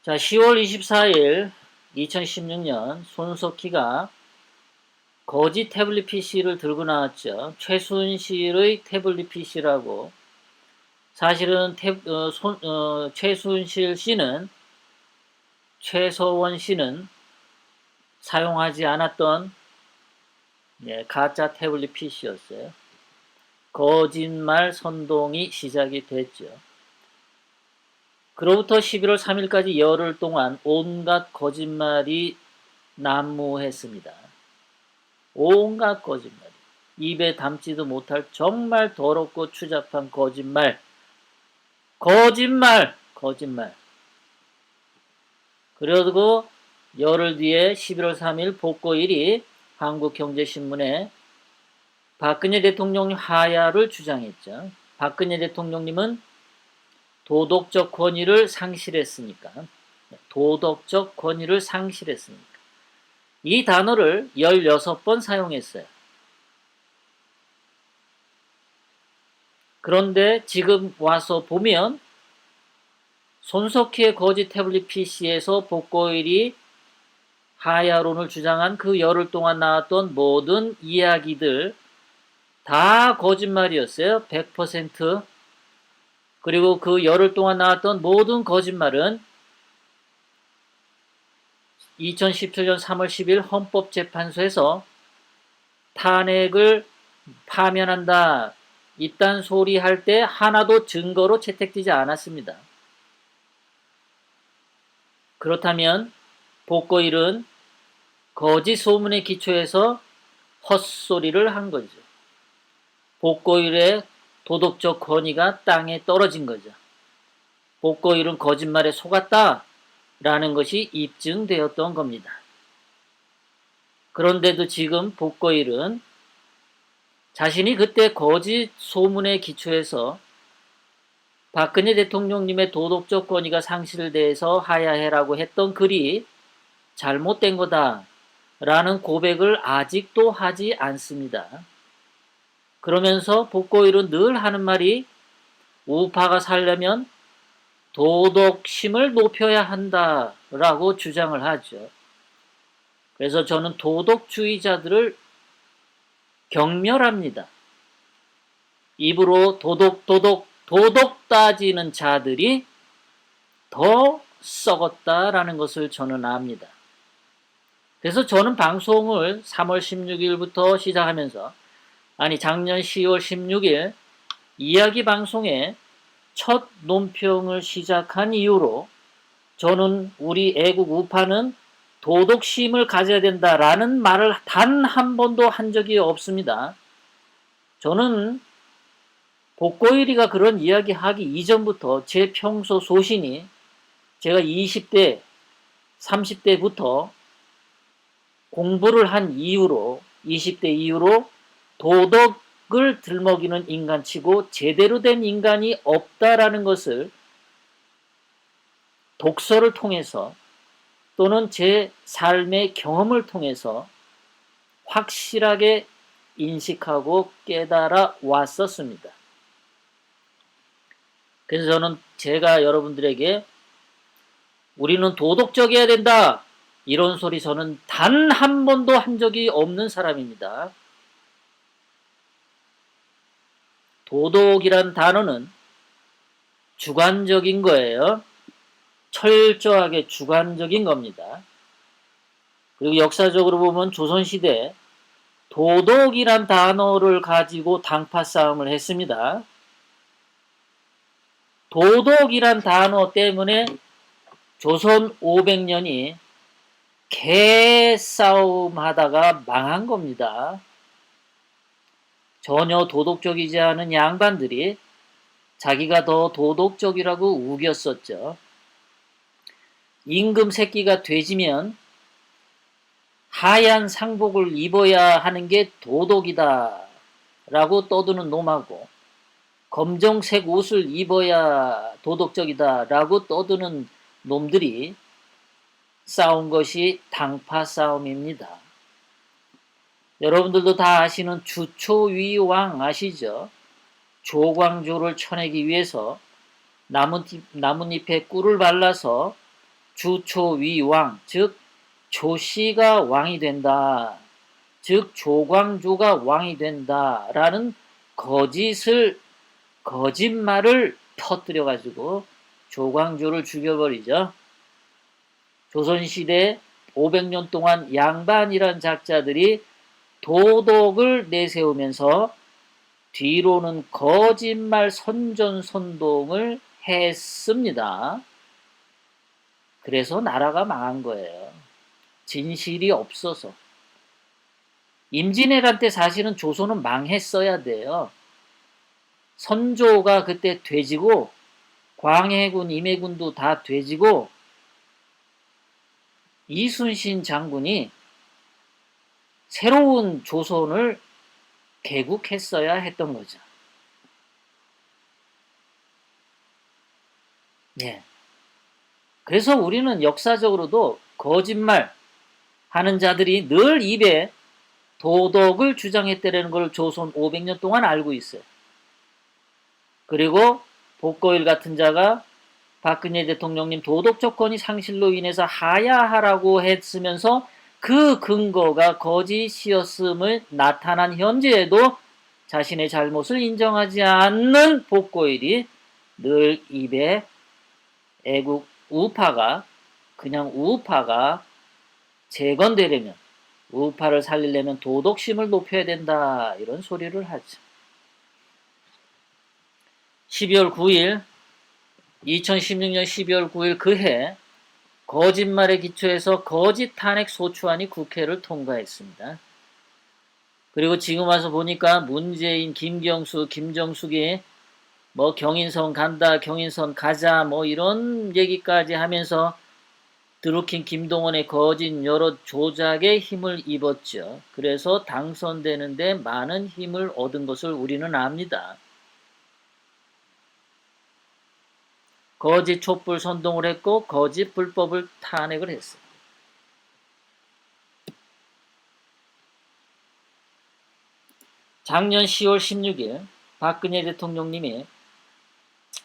자, 10월 24일 2016년 손석희가 거짓 태블릿 PC를 들고 나왔죠. 최순실의 태블릿 PC라고. 사실은 최순실 씨는, 최서원 씨는 사용하지 않았던 가짜 태블릿 PC였어요. 거짓말 선동이 시작이 됐죠. 그로부터 11월 3일까지 열흘 동안 온갖 거짓말이 난무했습니다. 온갖 거짓말. 입에 담지도 못할 정말 더럽고 추잡한 거짓말. 거짓말! 거짓말. 그리고 열흘 뒤에 11월 3일 복고일이 한국경제신문에 박근혜 대통령 하야를 주장했죠. 박근혜 대통령님은 도덕적 권위를 상실했으니까. 도덕적 권위를 상실했으니까. 이 단어를 16번 사용했어요. 그런데 지금 와서 보면 손석희의 거짓 태블릿 PC에서 복고일이 하야론을 주장한 그 열흘 동안 나왔던 모든 이야기들 다 거짓말이었어요. 100%. 그리고 그 열흘 동안 나왔던 모든 거짓말은 2017년 3월 10일 헌법재판소에서 탄핵을 파면한다. 이딴 소리 할 때 하나도 증거로 채택되지 않았습니다. 그렇다면 복고일은 거짓 소문에 기초해서 헛소리를 한 거죠. 복고일의 도덕적 권위가 땅에 떨어진 거죠. 복고일은 거짓말에 속았다 라는 것이 입증되었던 겁니다. 그런데도 지금 복고일은 자신이 그때 거짓 소문에 기초해서 박근혜 대통령님의 도덕적 권위가 상실돼서 하야해라고 했던 글이 잘못된 거다 라는 고백을 아직도 하지 않습니다. 그러면서 복고일은 늘 하는 말이 우파가 살려면 도덕심을 높여야 한다라고 주장을 하죠. 그래서 저는 도덕주의자들을 경멸합니다. 입으로 도덕 따지는 자들이 더 썩었다라는 것을 저는 압니다. 그래서 저는 방송을 3월 16일부터 시작하면서 작년 10월 16일 이야기 방송에 첫 논평을 시작한 이유로 저는 우리 애국 우파는 도덕심을 가져야 된다라는 말을 단 한 번도 한 적이 없습니다. 저는 복고일이가 그런 이야기 하기 이전부터 제 평소 소신이 제가 20대, 30대부터 공부를 한 이후로 20대 이후로 도덕을 들먹이는 인간치고 제대로 된 인간이 없다라는 것을 독서를 통해서 또는 제 삶의 경험을 통해서 확실하게 인식하고 깨달아 왔었습니다. 그래서 저는 제가 여러분들에게 우리는 도덕적이어야 된다 이런 소리 저는 단 한 번도 한 적이 없는 사람입니다. 도덕이란 단어는 주관적인 거예요. 철저하게 주관적인 겁니다. 그리고 역사적으로 보면 조선시대 도덕이란 단어를 가지고 당파 싸움을 했습니다. 도덕이란 단어 때문에 조선 500년이 개싸움 하다가 망한 겁니다. 전혀 도덕적이지 않은 양반들이 자기가 더 도덕적이라고 우겼었죠. 임금 새끼가 돼지면 하얀 상복을 입어야 하는 게 도덕이다 라고 떠드는 놈하고 검정색 옷을 입어야 도덕적이다 라고 떠드는 놈들이 싸운 것이 당파 싸움입니다. 여러분들도 다 아시는 주초위왕 아시죠? 조광조를 쳐내기 위해서 나뭇잎에 꿀을 발라서 주초위왕, 즉 조씨가 왕이 된다. 즉 조광조가 왕이 된다라는 거짓말을 퍼뜨려 가지고 조광조를 죽여버리죠. 조선시대 500년 동안 양반이란 작자들이 도덕을 내세우면서 뒤로는 거짓말 선전선동을 했습니다. 그래서 나라가 망한 거예요. 진실이 없어서. 임진왜란 때 사실은 조선은 망했어야 돼요. 선조가 그때 돼지고 광해군, 임해군도 다 돼지고 이순신 장군이 새로운 조선을 개국했어야 했던 거죠. 예. 그래서 우리는 역사적으로도 거짓말 하는 자들이 늘 입에 도덕을 주장했다는 걸 조선 500년 동안 알고 있어요. 그리고 복거일 같은 자가 박근혜 대통령님 도덕 조건이 상실로 인해서 하야하라고 했으면서 그 근거가 거짓이었음을 나타난 현재에도 자신의 잘못을 인정하지 않는 복거일이 늘 입에 애국 우파가 그냥 우파가 재건되려면 우파를 살리려면 도덕심을 높여야 된다 이런 소리를 하죠. 12월 9일 2016년 12월 9일 그해 거짓말에 기초해서 거짓 탄핵 소추안이 국회를 통과했습니다. 그리고 지금 와서 보니까 문재인, 김경수, 김정숙이 뭐 경인선 간다, 경인선 가자 뭐 이런 얘기까지 하면서 드루킹 김동원의 거짓 여러 조작에 힘을 입었죠. 그래서 당선되는데 많은 힘을 얻은 것을 우리는 압니다. 거짓 촛불 선동을 했고 거짓 불법을 탄핵을 했어요. 작년 10월 16일 박근혜 대통령님이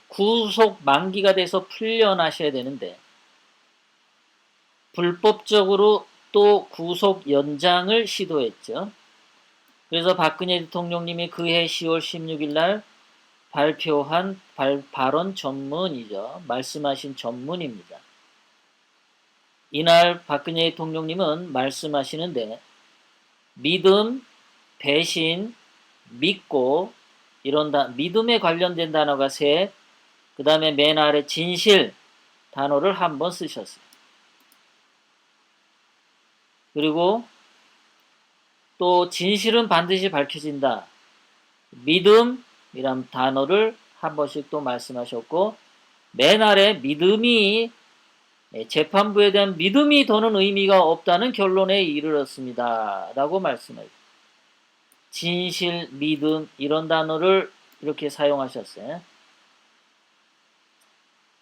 구속 만기가 돼서 풀려나셔야 되는데 불법적으로 또 구속 연장을 시도했죠. 그래서 박근혜 대통령님이 그해 10월 16일 날 발표한 발언 전문이죠. 말씀하신 전문입니다. 이날 박근혜 대통령님은 말씀하시는데 믿음, 배신, 믿고 이런 믿음에 관련된 단어가 셋, 그 다음에 맨 아래 진실 단어를 한번 쓰셨어요. 그리고 또 진실은 반드시 밝혀진다. 믿음이란 단어를 한 번씩 또 말씀하셨고 맨 아래 믿음이 재판부에 대한 믿음이 더는 의미가 없다는 결론에 이르렀습니다. 라고 말씀하셨어요. 진실, 믿음 이런 단어를 이렇게 사용하셨어요.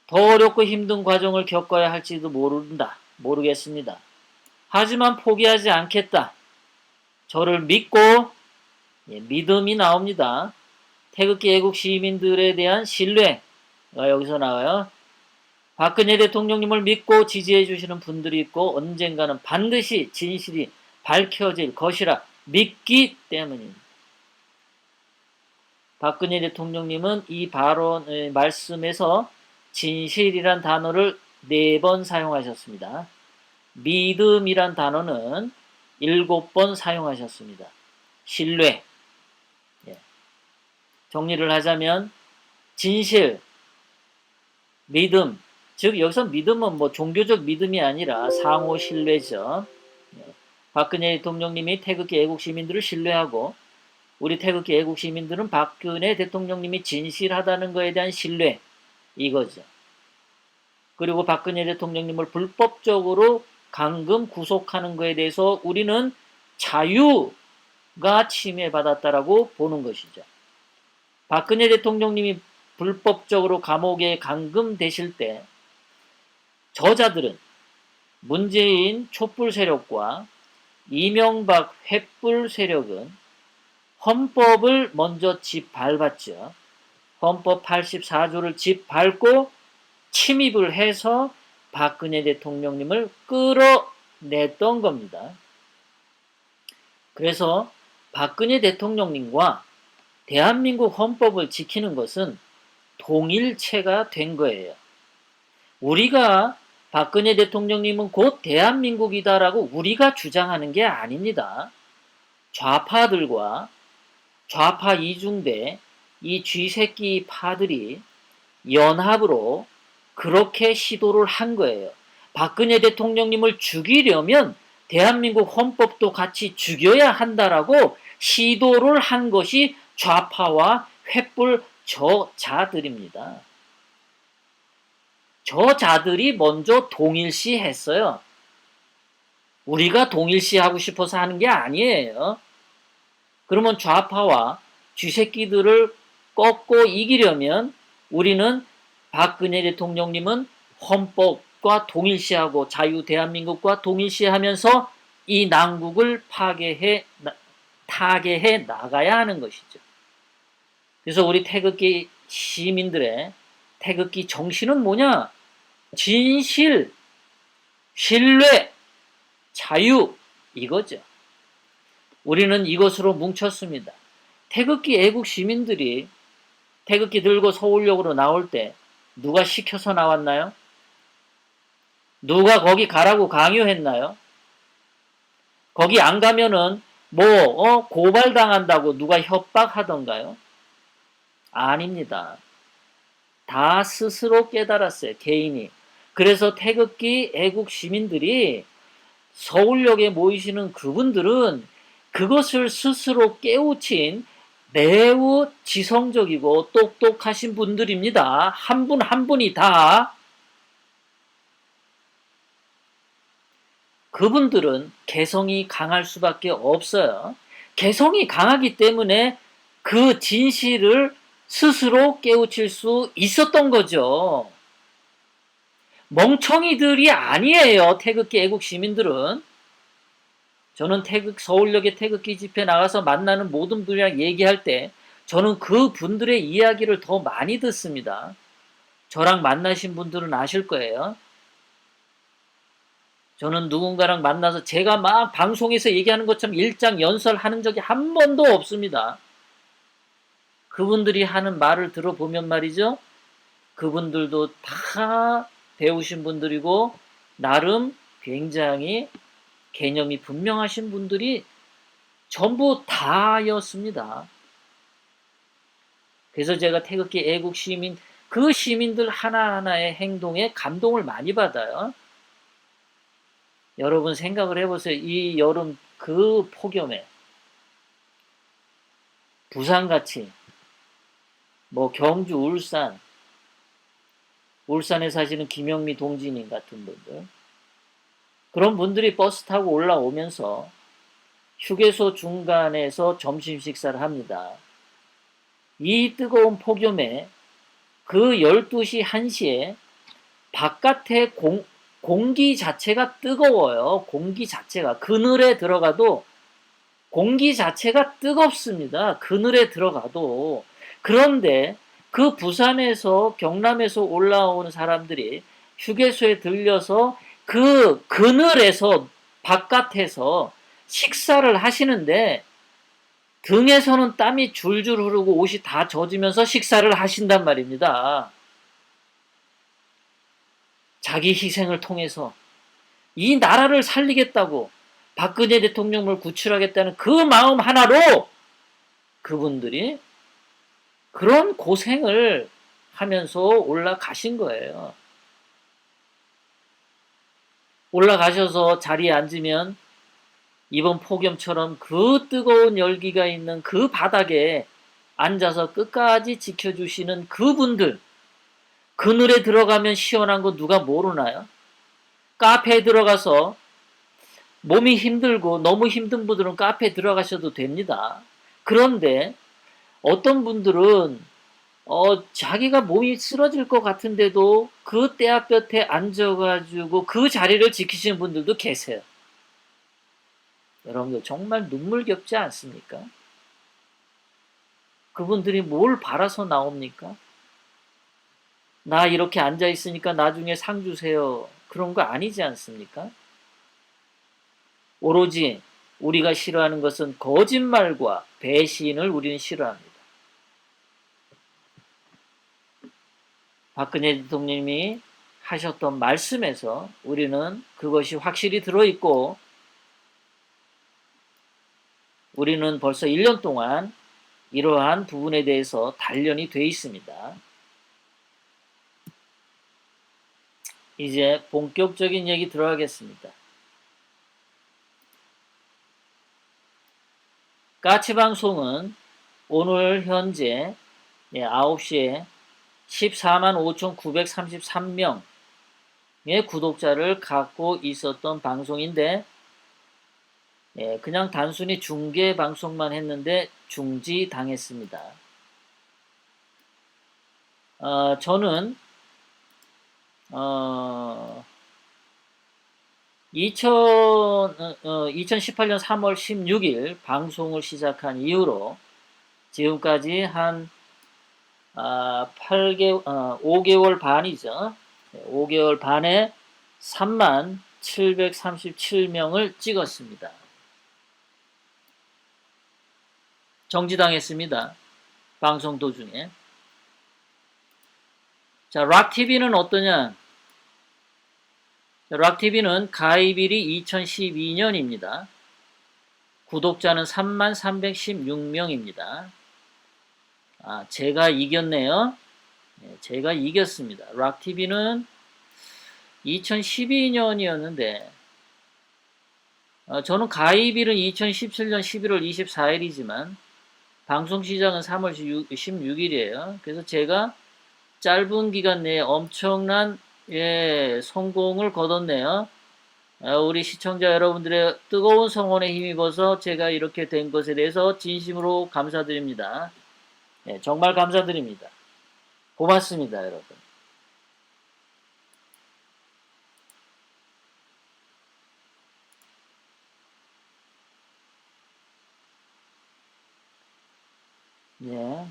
더 어렵고 힘든 과정을 겪어야 할지도 모르겠습니다. 하지만 포기하지 않겠다. 저를 믿고 믿음이 나옵니다. 태극기 애국 시민들에 대한 신뢰가 여기서 나와요. 박근혜 대통령님을 믿고 지지해 주시는 분들이 있고 언젠가는 반드시 진실이 밝혀질 것이라 믿기 때문입니다. 박근혜 대통령님은 이 발언의 말씀에서 진실이란 단어를 4번 사용하셨습니다. 믿음이란 단어는 7번 사용하셨습니다. 신뢰. 정리를 하자면 진실, 믿음, 즉 여기서 믿음은 뭐 종교적 믿음이 아니라 상호 신뢰죠. 박근혜 대통령님이 태극기 애국 시민들을 신뢰하고 우리 태극기 애국 시민들은 박근혜 대통령님이 진실하다는 것에 대한 신뢰 이거죠. 그리고 박근혜 대통령님을 불법적으로 감금 구속하는 것에 대해서 우리는 자유가 침해받았다라고 보는 것이죠. 박근혜 대통령님이 불법적으로 감옥에 감금되실 때 저자들은 문재인 촛불 세력과 이명박 횃불 세력은 헌법을 먼저 짓밟았죠. 헌법 84조를 짓밟고 침입을 해서 박근혜 대통령님을 끌어냈던 겁니다. 그래서 박근혜 대통령님과 대한민국 헌법을 지키는 것은 동일체가 된 거예요. 우리가 박근혜 대통령님은 곧 대한민국이다라고 우리가 주장하는 게 아닙니다. 좌파들과 좌파 이중대 이 쥐새끼 파들이 연합으로 그렇게 시도를 한 거예요. 박근혜 대통령님을 죽이려면 대한민국 헌법도 같이 죽여야 한다라고 시도를 한 것이 좌파와 횃불 저자들입니다. 저자들이 먼저 동일시 했어요. 우리가 동일시 하고 싶어서 하는 게 아니에요. 그러면 좌파와 쥐새끼들을 꺾고 이기려면 우리는 박근혜 대통령님은 헌법과 동일시하고 자유 대한민국과 동일시하면서 이 난국을 타개해 나가야 하는 것이죠. 그래서 우리 태극기 시민들의 태극기 정신은 뭐냐? 진실, 신뢰, 자유 이거죠. 우리는 이것으로 뭉쳤습니다. 태극기 애국 시민들이 태극기 들고 서울역으로 나올 때 누가 시켜서 나왔나요? 누가 거기 가라고 강요했나요? 거기 안 가면은 고발당한다고 누가 협박하던가요? 아닙니다. 다 스스로 깨달았어요. 개인이. 그래서 태극기 애국 시민들이 서울역에 모이시는 그분들은 그것을 스스로 깨우친 매우 지성적이고 똑똑하신 분들입니다. 한 분 한 분이 다. 그분들은 개성이 강할 수밖에 없어요. 개성이 강하기 때문에 그 진실을 스스로 깨우칠 수 있었던 거죠. 멍청이들이 아니에요. 태극기 애국 시민들은. 저는 서울역에 태극기 집회 나가서 만나는 모든 분이랑 얘기할 때 저는 그 분들의 이야기를 더 많이 듣습니다. 저랑 만나신 분들은 아실 거예요. 저는 누군가랑 만나서 제가 막 방송에서 얘기하는 것처럼 일장연설하는 적이 한 번도 없습니다. 그분들이 하는 말을 들어보면 말이죠. 그분들도 다 배우신 분들이고 나름 굉장히 개념이 분명하신 분들이 전부 다였습니다. 그래서 제가 태극기 애국 시민, 그 시민들 하나하나의 행동에 감동을 많이 받아요. 여러분 생각을 해보세요. 이 여름 그 폭염에 부산같이 경주, 울산에 사시는 김영미 동지님 같은 분들 그런 분들이 버스 타고 올라오면서 휴게소 중간에서 점심 식사를 합니다. 이 뜨거운 폭염에 그 12시, 1시에 바깥에 공기 자체가 뜨거워요. 공기 자체가. 그늘에 들어가도 공기 자체가 뜨겁습니다. 그늘에 들어가도. 그런데 그 부산에서 경남에서 올라오는 사람들이 휴게소에 들려서 그 그늘에서 바깥에서 식사를 하시는데 등에서는 땀이 줄줄 흐르고 옷이 다 젖으면서 식사를 하신단 말입니다. 자기 희생을 통해서 이 나라를 살리겠다고 박근혜 대통령을 구출하겠다는 그 마음 하나로 그분들이 그런 고생을 하면서 올라가신 거예요. 올라가셔서 자리에 앉으면 이번 폭염처럼 그 뜨거운 열기가 있는 그 바닥에 앉아서 끝까지 지켜주시는 그분들, 그늘에 들어가면 시원한 거 누가 모르나요? 카페에 들어가서 몸이 힘들고 너무 힘든 분들은 카페에 들어가셔도 됩니다. 그런데 어떤 분들은 자기가 몸이 쓰러질 것 같은데도 그 떼약볕에 앉아가지고 그 자리를 지키시는 분들도 계세요. 여러분들 정말 눈물겹지 않습니까? 그분들이 뭘 바라서 나옵니까? 나 이렇게 앉아 있으니까 나중에 상 주세요. 그런 거 아니지 않습니까? 오로지 우리가 싫어하는 것은 거짓말과 배신을 우리는 싫어합니다. 박근혜 대통령님이 하셨던 말씀에서 우리는 그것이 확실히 들어있고 우리는 벌써 1년 동안 이러한 부분에 대해서 단련이 돼 있습니다. 이제 본격적인 얘기 들어가겠습니다. 까치방송은 오늘 현재 9시에 14만 5,933명의 구독자를 갖고 있었던 방송인데 그냥 단순히 중계 방송만 했는데 중지당했습니다. 저는 2018년 3월 16일 방송을 시작한 이후로 지금까지 한 5개월 반이죠. 5개월 반에 3만 737명을 찍었습니다. 정지당했습니다. 방송 도중에. 자, 락TV는 어떠냐? 락TV는 가입일이 2012년입니다. 구독자는 3만 316명입니다. 제가 이겼네요. 제가 이겼습니다. 락TV는 2012년이었는데 저는 가입일은 2017년 11월 24일이지만 방송 시작은 3월 16일이에요. 그래서 제가 짧은 기간 내에 엄청난 성공을 거뒀네요. 우리 시청자 여러분들의 뜨거운 성원에 힘입어서 제가 이렇게 된 것에 대해서 진심으로 감사드립니다. 정말 감사드립니다. 고맙습니다, 여러분. 예.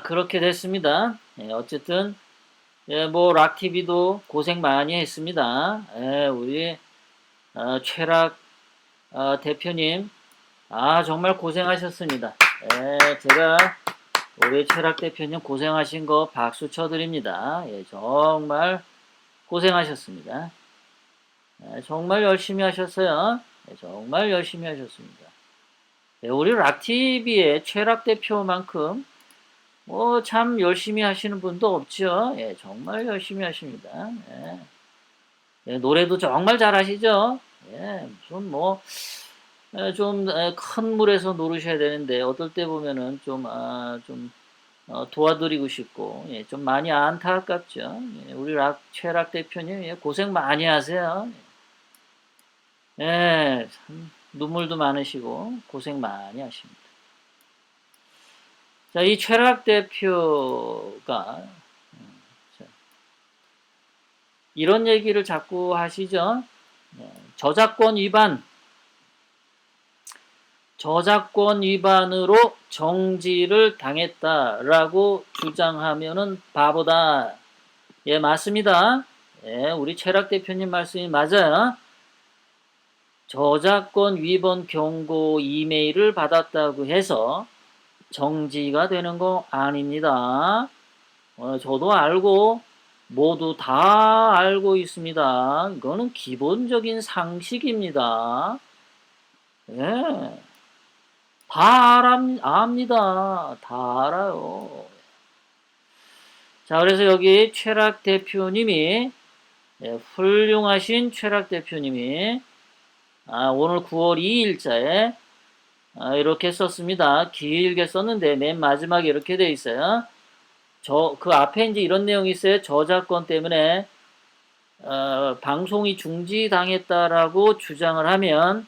그렇게 됐습니다. 어쨌든, 뭐, 락TV도 고생 많이 했습니다. 우리, 최락, 대표님, 정말 고생하셨습니다. 제가, 우리 최락 대표님 고생하신 거 박수 쳐드립니다. 정말 고생하셨습니다. 정말 열심히 하셨어요. 정말 열심히 하셨습니다. 우리 락TV의 최락 대표만큼 참 열심히 하시는 분도 없죠. 정말 열심히 하십니다. 노래도 정말 잘하시죠. 무슨 좀 큰 물에서 노르셔야 되는데 어떨 때 보면은 좀 도와드리고 싶고 좀 많이 안타깝죠. 우리 최락 대표님 고생 많이 하세요. 참 눈물도 많으시고 고생 많이 하십니다. 자, 이 최락 대표가 이런 얘기를 자꾸 하시죠. 저작권 위반으로 정지를 당했다라고 주장하면은 바보다. 맞습니다. 우리 최락 대표님 말씀이 맞아요. 저작권 위반 경고 이메일을 받았다고 해서 정지가 되는 거 아닙니다. 저도 알고 모두 다 알고 있습니다. 이거는 기본적인 상식입니다. 다 압니다. 다 알아요. 자, 그래서 여기 최락 대표님이 훌륭하신 최락 대표님이 오늘 9월 2일자에 이렇게 썼습니다. 길게 썼는데 맨 마지막에 이렇게 돼 있어요. 그 앞에 이제 이런 내용이 있어요. 저작권 때문에 방송이 중지당했다라고 주장을 하면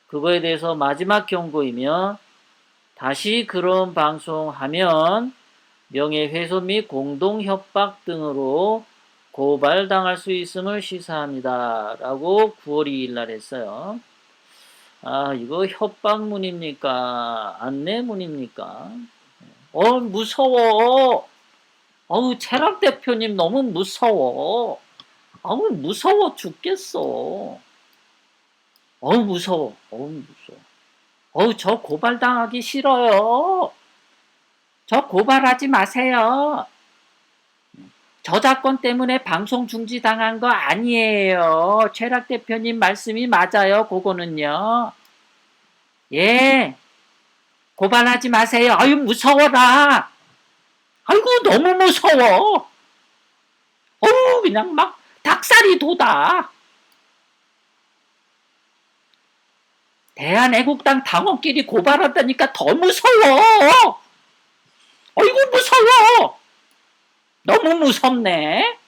그거에 대해서 마지막 경고이며 다시 그런 방송하면 명예훼손 및 공동협박 등으로 고발당할 수 있음을 시사합니다. 라고 9월 2일 날 했어요. 아, 이거 협박문입니까? 안내문입니까? 무서워. 어우, 최락 대표님 너무 무서워. 어우, 무서워 죽겠어. 무서워. 무서워. 저 고발당하기 싫어요. 저 고발하지 마세요. 저작권 때문에 방송 중지당한 거 아니에요. 최락 대표님 말씀이 맞아요. 그거는요. 예. 고발하지 마세요. 아유, 무서워라. 아이고, 너무 무서워. 그냥 막 닭살이 돋아. 대한애국당 당원끼리 고발한다니까 더 무서워. 아이고, 무서워. 너무 무섭네.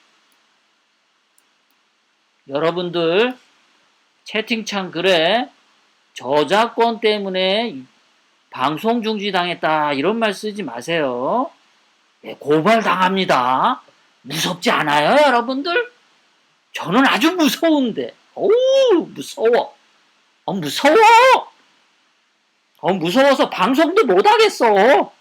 여러분들 채팅창 글에 저작권 때문에 방송 중지당했다 이런 말 쓰지 마세요. 네, 고발당합니다. 무섭지 않아요, 여러분들? 저는 아주 무서운데. 무서워. 무서워. 무서워서 방송도 못하겠어.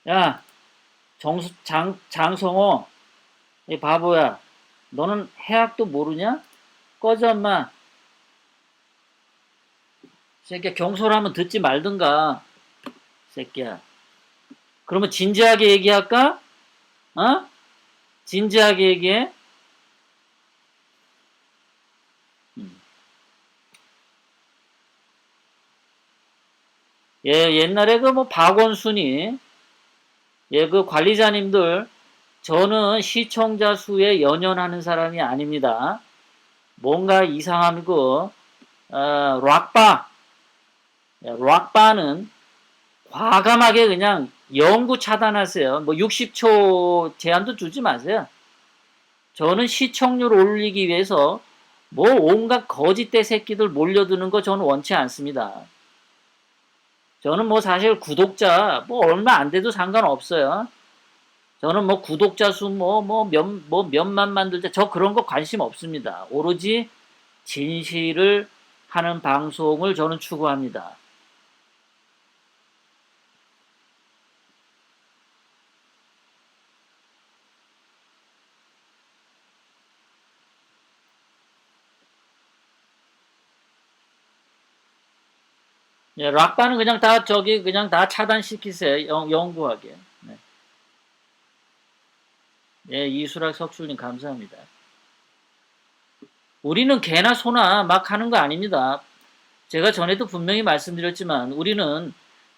야, 장성호, 이 바보야. 너는 해학도 모르냐? 꺼져, 엄마. 새끼야, 경솔하면 듣지 말든가. 새끼야. 그러면 진지하게 얘기할까? 어? 진지하게 얘기해? 예, 옛날에 박원순이, 그 관리자님들, 저는 시청자 수에 연연하는 사람이 아닙니다. 뭔가 이상하고, 락바는 과감하게 그냥 영구 차단하세요. 60초 제한도 주지 마세요. 저는 시청률 올리기 위해서 온갖 거짓대 새끼들 몰려드는 거 저는 원치 않습니다. 저는 사실 구독자 얼마 안 돼도 상관없어요. 저는 구독자 수 몇만 만들자 저 그런 거 관심 없습니다. 오로지 진실을 하는 방송을 저는 추구합니다. 예, 락바는 그냥 다 차단시키세요. 영구하게. 네. 예, 이수락 석술님 감사합니다. 우리는 개나 소나 막 하는 거 아닙니다. 제가 전에도 분명히 말씀드렸지만 우리는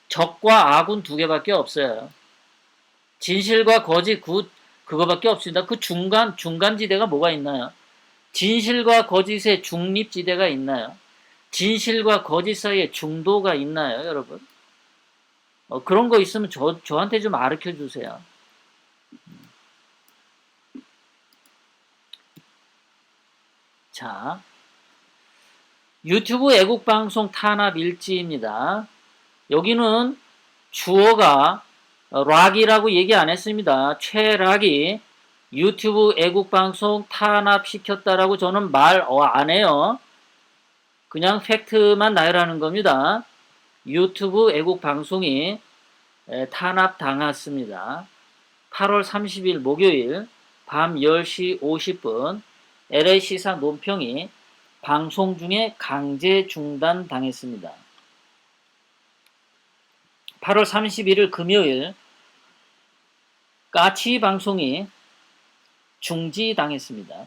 적과 아군 두 개밖에 없어요. 진실과 거짓 그거밖에 없습니다. 그 중간지대가 뭐가 있나요? 진실과 거짓의 중립지대가 있나요? 진실과 거짓 사이에 중도가 있나요, 여러분? 그런 거 있으면 저한테 좀 가르쳐 주세요. 자, 유튜브 애국방송 탄압 일지입니다. 여기는 주어가 락이라고 얘기 안 했습니다. 최락이 유튜브 애국방송 탄압시켰다라고 저는 말 안 해요. 그냥 팩트만 나열하는 겁니다. 유튜브 애국방송이 탄압당했습니다. 8월 30일 목요일 밤 10시 50분 LA시사 논평이 방송 중에 강제 중단당했습니다. 8월 31일 금요일 까치 방송이 중지당했습니다.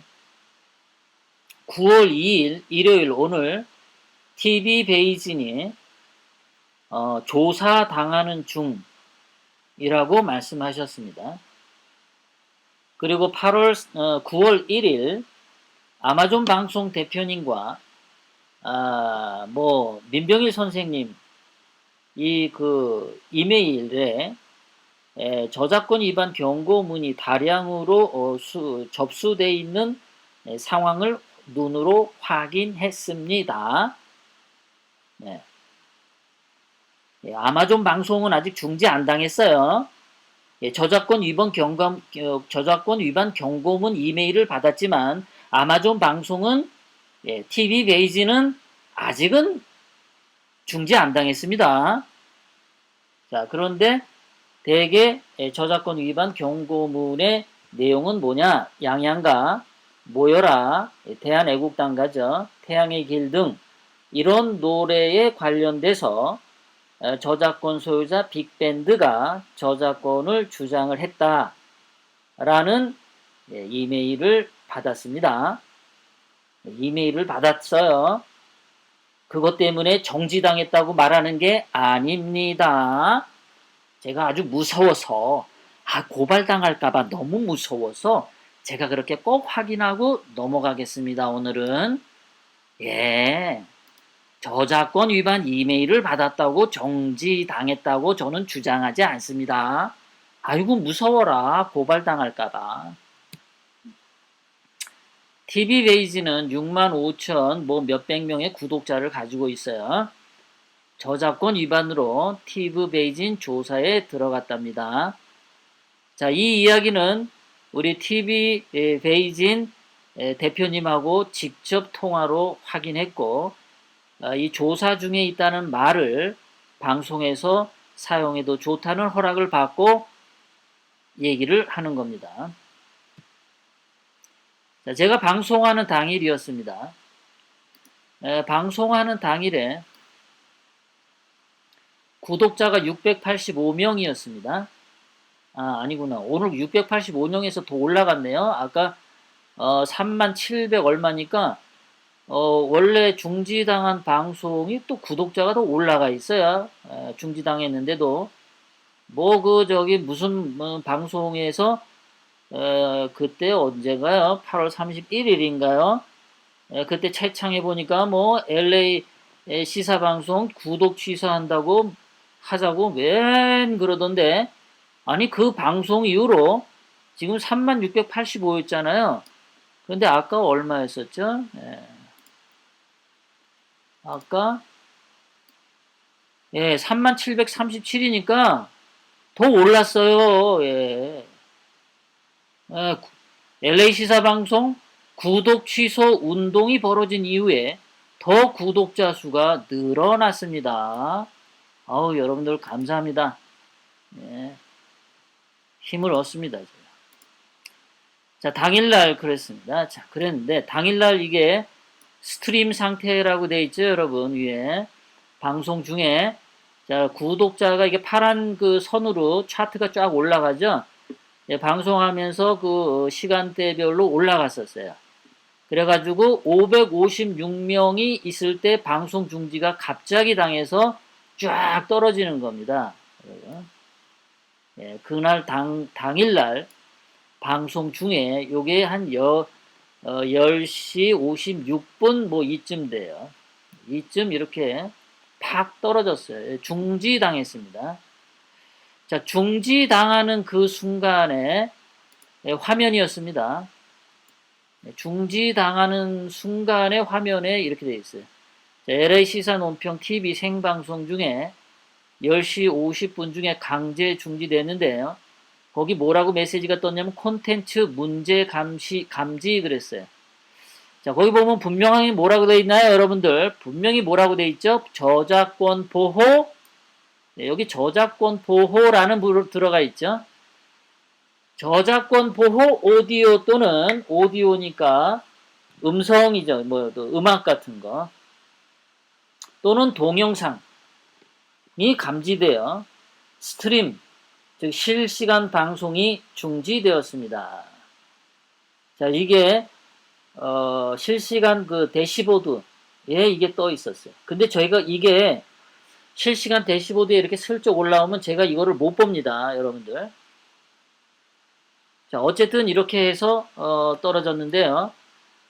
9월 2일 일요일 오늘 TV 베이징이 조사당하는 중이라고 말씀하셨습니다. 그리고 9월 1일 아마존 방송 대표님과 민병일 선생님 이메일에 저작권 위반 경고문이 다량으로 접수되어 있는 상황을 눈으로 확인했습니다. 네. 예, 아마존 방송은 아직 중지 안 당했어요. 예, 저작권 위반 경고문 이메일을 받았지만 아마존 방송은 예, TV 베이지는 아직은 중지 안 당했습니다. 자, 그런데 대개 예, 저작권 위반 경고문의 내용은 뭐냐? 양양가, 모여라, 예, 대한애국당가죠, 태양의 길 등 이런 노래에 관련돼서 저작권 소유자 빅밴드가 저작권을 주장을 했다라는 예, 이메일을 받았습니다. 이메일을 받았어요. 그것 때문에 정지당했다고 말하는 게 아닙니다. 제가 아주 무서워서, 고발당할까봐 너무 무서워서 제가 그렇게 꼭 확인하고 넘어가겠습니다. 오늘은. 예. 저작권 위반 이메일을 받았다고 정지당했다고 저는 주장하지 않습니다. 아이고 무서워라. 고발당할까봐. TV베이지는 6만 5천 뭐 몇백 명의 구독자를 가지고 있어요. 저작권 위반으로 TV베이진 조사에 들어갔답니다. 자, 이 이야기는 우리 TV베이진 대표님하고 직접 통화로 확인했고, 이 조사 중에 있다는 말을 방송에서 사용해도 좋다는 허락을 받고 얘기를 하는 겁니다. 자, 제가 방송하는 당일이었습니다. 방송하는 당일에 구독자가 685명이었습니다. 아니구나. 오늘 685명에서 더 올라갔네요. 아까 3만 700 얼마니까 원래 중지당한 방송이 또 구독자가 더 올라가 있어요. 중지당했는데도 무슨 방송에서 그때 언제가요? 8월 31일인가요? 그때 채창해 보니까 LA 시사방송 구독 취소한다고 하자고 웬 그러던데, 아니 그 방송 이후로 지금 3685였잖아요. 그런데 아까 얼마였었죠? 아까 3737이니까 더 올랐어요. LA 시사방송 구독 취소 운동이 벌어진 이후에 더 구독자 수가 늘어났습니다. 여러분들 감사합니다. 힘을 얻습니다. 자, 당일날 그랬습니다. 자, 그랬는데 당일날 이게 스트림 상태라고 돼 있죠, 여러분. 위에 방송 중에 자, 구독자가 이게 파란 그 선으로 차트가 쫙 올라가죠. 방송하면서 그 시간대별로 올라갔었어요. 그래가지고 556명이 있을 때 방송 중지가 갑자기 당해서 쫙 떨어지는 겁니다. 그날 당일날 방송 중에 요게 한 10시 56분 이쯤 돼요. 이쯤 이렇게 팍 떨어졌어요. 중지당했습니다. 자, 중지당하는 그 순간에 화면이었습니다. 중지당하는 순간의 화면에 이렇게 되어 있어요. 자, LA 시사 논평 TV 생방송 중에 10시 50분 중에 강제 중지됐는데요. 거기 뭐라고 메시지가 떴냐면 콘텐츠 문제 감지 그랬어요. 자, 거기 보면 분명히 뭐라고 되어 있나요, 여러분들? 분명히 뭐라고 되어 있죠? 저작권 보호. 여기 저작권 보호라는 부로 들어가 있죠. 저작권 보호 오디오 또는 오디오니까 음성이죠. 음악 같은 거. 또는 동영상이 감지되어 스트림, 즉 실시간 방송이 중지되었습니다. 자, 이게 실시간 그 대시보드에 이게 떠 있었어요. 근데 저희가 이게 실시간 대시보드에 이렇게 슬쩍 올라오면 제가 이거를 못 봅니다, 여러분들. 자, 어쨌든 이렇게 해서 떨어졌는데요.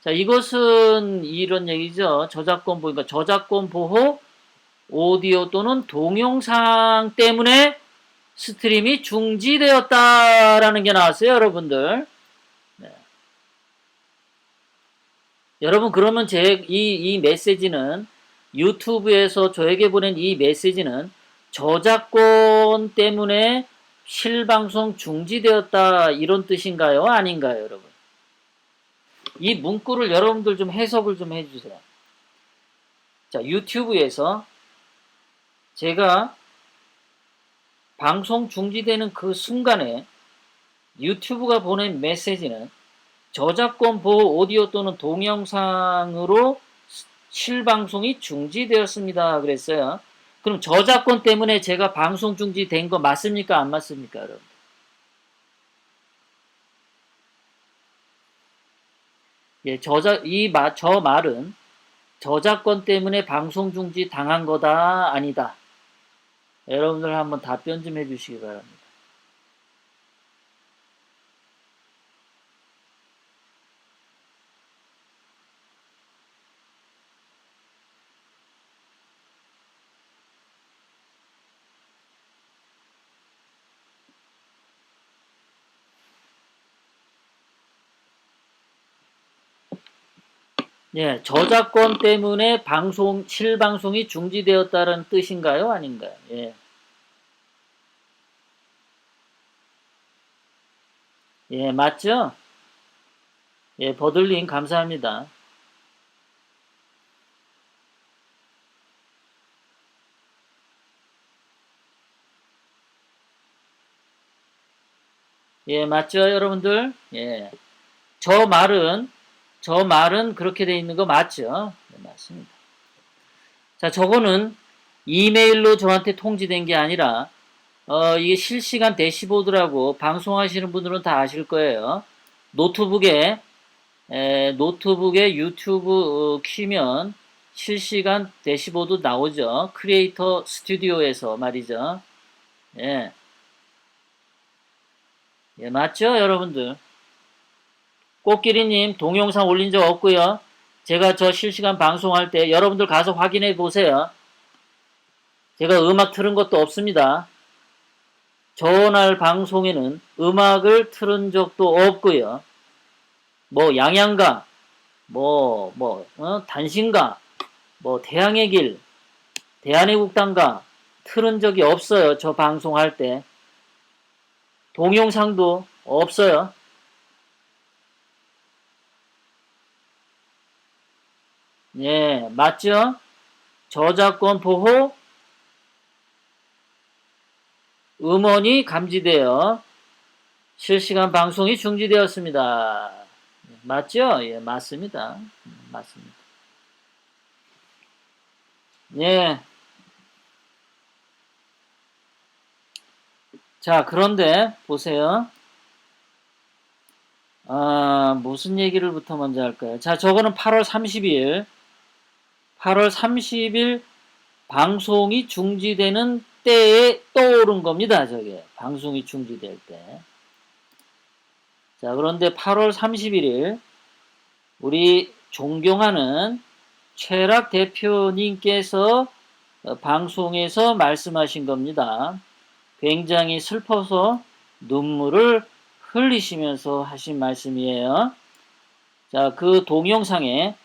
자, 이것은 이런 얘기죠. 저작권 보호, 그러니까 저작권 보호 오디오 또는 동영상 때문에 스트림이 중지되었다라는 게 나왔어요, 여러분들. 네. 여러분, 그러면 이 메시지는 유튜브에서 저에게 보낸 이 메시지는 저작권 때문에 실방송 중지되었다 이런 뜻인가요? 아닌가요, 여러분? 이 문구를 여러분들 좀 해석을 좀 해주세요. 자, 유튜브에서 제가 방송 중지되는 그 순간에 유튜브가 보낸 메시지는 저작권 보호 오디오 또는 동영상으로 실방송이 중지되었습니다. 그랬어요. 그럼 저작권 때문에 제가 방송 중지된 거 맞습니까? 안 맞습니까, 여러분? 예, 저 말은 저작권 때문에 방송 중지 당한 거다, 아니다. 여러분들 한번 답변 좀 해주시기 바랍니다. 예, 저작권 때문에 실방송이 중지되었다는 뜻인가요? 아닌가요? 예. 예, 맞죠? 예, 버들링 감사합니다. 예, 맞죠, 여러분들? 예. 저 말은 그렇게 돼 있는 거 맞죠? 네, 맞습니다. 자, 저거는 이메일로 저한테 통지된 게 아니라, 이게 실시간 대시보드라고 방송하시는 분들은 다 아실 거예요. 노트북에 유튜브 키면 실시간 대시보드 나오죠. 크리에이터 스튜디오에서 말이죠. 예. 예, 맞죠, 여러분들? 꽃기리님 동영상 올린 적 없고요. 제가 저 실시간 방송할 때 여러분들 가서 확인해 보세요. 제가 음악 틀은 것도 없습니다. 전날 방송에는 음악을 틀은 적도 없고요. 뭐 양양가, 단신가, 뭐 태양의 길, 대한애국단가 틀은 적이 없어요. 저 방송할 때. 동영상도 없어요. 예, 맞죠? 저작권 보호 음원이 감지되어 실시간 방송이 중지되었습니다. 맞죠? 예, 맞습니다. 맞습니다. 예. 자, 그런데 보세요. 무슨 얘기를부터 먼저 할까요? 자, 저거는 8월 30일, 8월 30일 방송이 중지되는 때에 떠오른 겁니다. 저게 방송이 중지될 때. 자, 그런데 8월 31일 우리 존경하는 최락 대표님께서 방송에서 말씀하신 겁니다. 굉장히 슬퍼서 눈물을 흘리시면서 하신 말씀이에요. 자, 그 동영상에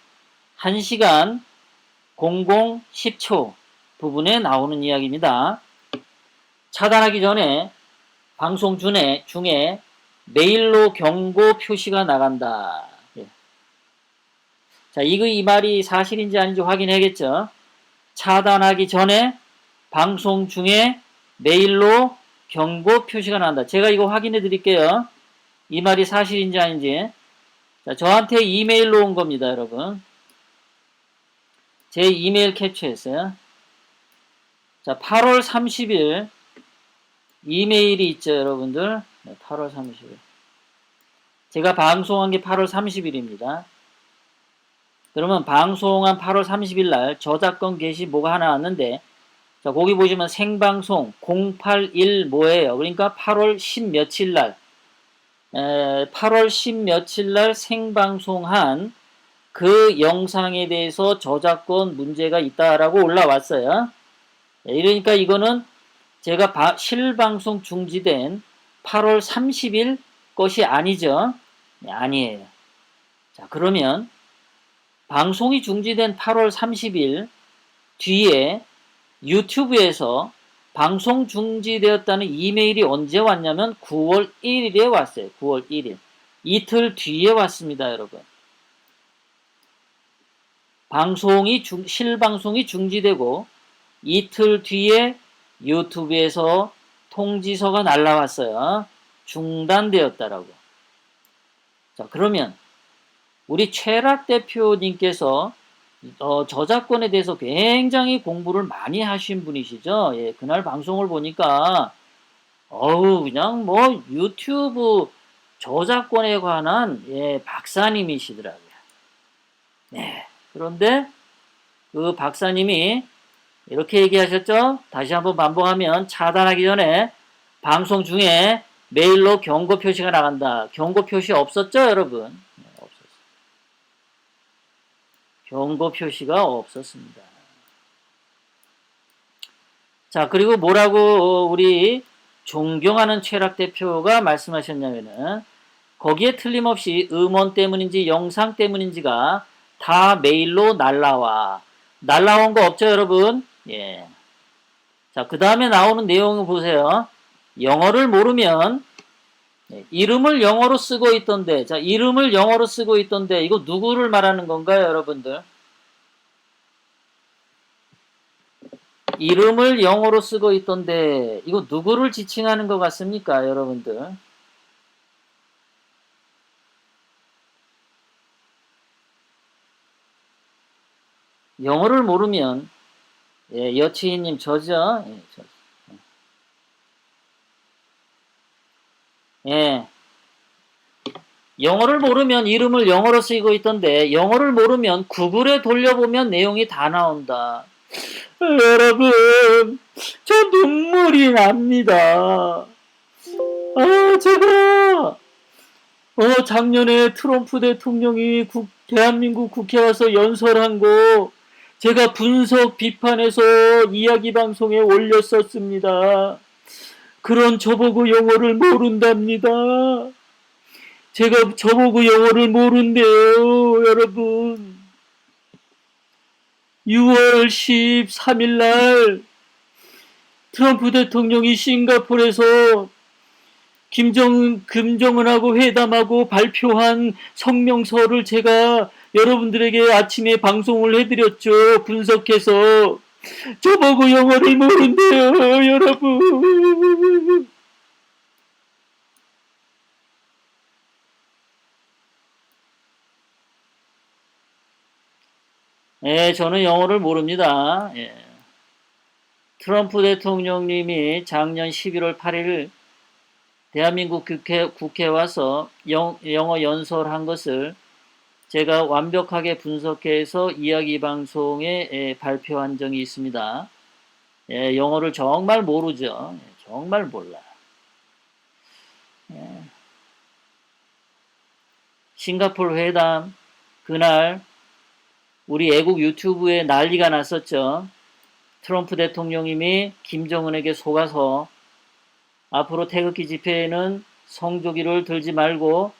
1시간 00 10초 부분에 나오는 이야기입니다. 차단하기 전에 방송 중에 메일로 경고 표시가 나간다. 예. 자, 이 말이 사실인지 아닌지 확인해야겠죠. 차단하기 전에 방송 중에 메일로 경고 표시가 난다. 제가 이거 확인해 드릴게요. 이 말이 사실인지 아닌지. 자, 저한테 이메일로 온 겁니다, 여러분. 제 이메일 캡처했어요. 자, 8월 30일 이메일이 있죠, 여러분들. 네, 8월 30일. 제가 방송한 게 8월 30일입니다. 그러면 방송한 8월 30일 날 저작권 게시 뭐가 하나 왔는데, 자, 거기 보시면 생방송 081 뭐예요? 그러니까 8월 10 며칠 날, 8월 10 며칠 날 생방송한 그 영상에 대해서 저작권 문제가 있다라고 올라왔어요. 이러니까 이거는 제가 실방송 중지된 8월 30일 것이 아니죠. 네, 아니에요. 자, 그러면 방송이 중지된 8월 30일 뒤에 유튜브에서 방송 중지되었다는 이메일이 언제 왔냐면 9월 1일에 왔어요. 9월 1일. 이틀 뒤에 왔습니다, 여러분. 실방송이 중지되고 이틀 뒤에 유튜브에서 통지서가 날라왔어요. 중단되었다라고. 자, 그러면 우리 최락 대표님께서 저작권에 대해서 굉장히 공부를 많이 하신 분이시죠. 예, 그날 방송을 보니까 그냥 뭐 유튜브 저작권에 관한 박사님이시더라고요. 네. 그런데 그 박사님이 이렇게 얘기하셨죠. 다시 한번 반복하면 차단하기 전에 방송 중에 메일로 경고 표시가 나간다. 경고 표시 없었죠, 여러분? 네, 없었어요. 경고 표시가 없었습니다. 자, 그리고 뭐라고 우리 존경하는 최락 대표가 말씀하셨냐면은 거기에 틀림없이 음원 때문인지 영상 때문인지가 다 메일로 날라와. 날라온 거 없죠, 여러분? 예. 자, 그 다음에 나오는 내용을 보세요. 영어를 모르면 이름을 영어로 쓰고 있던데, 자, 이름을 영어로 쓰고 있던데, 이거 누구를 말하는 건가요, 여러분들? 이름을 영어로 쓰고 있던데, 이거 누구를 지칭하는 것 같습니까, 여러분들? 영어를 모르면, 여치희님 저죠? 예. 영어를 모르면 이름을 영어로 쓰고 있던데, 영어를 모르면 구글에 돌려보면 내용이 다 나온다. 여러분, 저 눈물이 납니다. 제가, 작년에 트럼프 대통령이 대한민국 국회 와서 연설한 거, 제가 분석 비판해서 이야기 방송에 올렸었습니다. 그런 저보고 영어를 모른답니다. 제가 저보고 영어를 모른대요, 여러분. 6월 13일 날 트럼프 대통령이 싱가포르에서 김정은하고 회담하고 발표한 성명서를 제가 여러분들에게 아침에 방송을 해드렸죠. 분석해서. 저보고 영어를 모른대요, 여러분. 예, 저는 영어를 모릅니다. 예. 트럼프 대통령님이 작년 11월 8일 대한민국 국회에 와서 영어 연설한 것을 제가 완벽하게 분석해서 이야기 방송에 발표한 적이 있습니다. 예, 영어를 정말 모르죠. 정말 몰라. 예. 싱가포르 회담 그날 우리 애국 유튜브에 난리가 났었죠. 트럼프 대통령님이 김정은에게 속아서 앞으로 태극기 집회에는 성조기를 들지 말고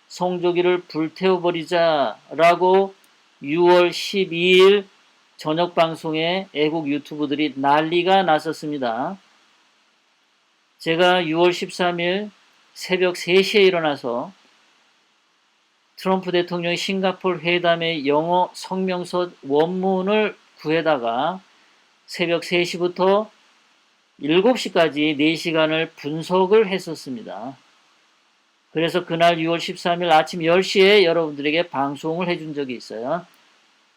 성조기를 불태워버리자라고 6월 12일 저녁 방송에 애국 유튜브들이 난리가 났었습니다. 제가 6월 13일 새벽 3시에 일어나서 트럼프 대통령이 싱가포르 회담의 영어 성명서 원문을 구해다가 새벽 3시부터 7시까지 4시간을 분석을 했었습니다. 그래서 그날 6월 13일 아침 10시에 여러분들에게 방송을 해준 적이 있어요.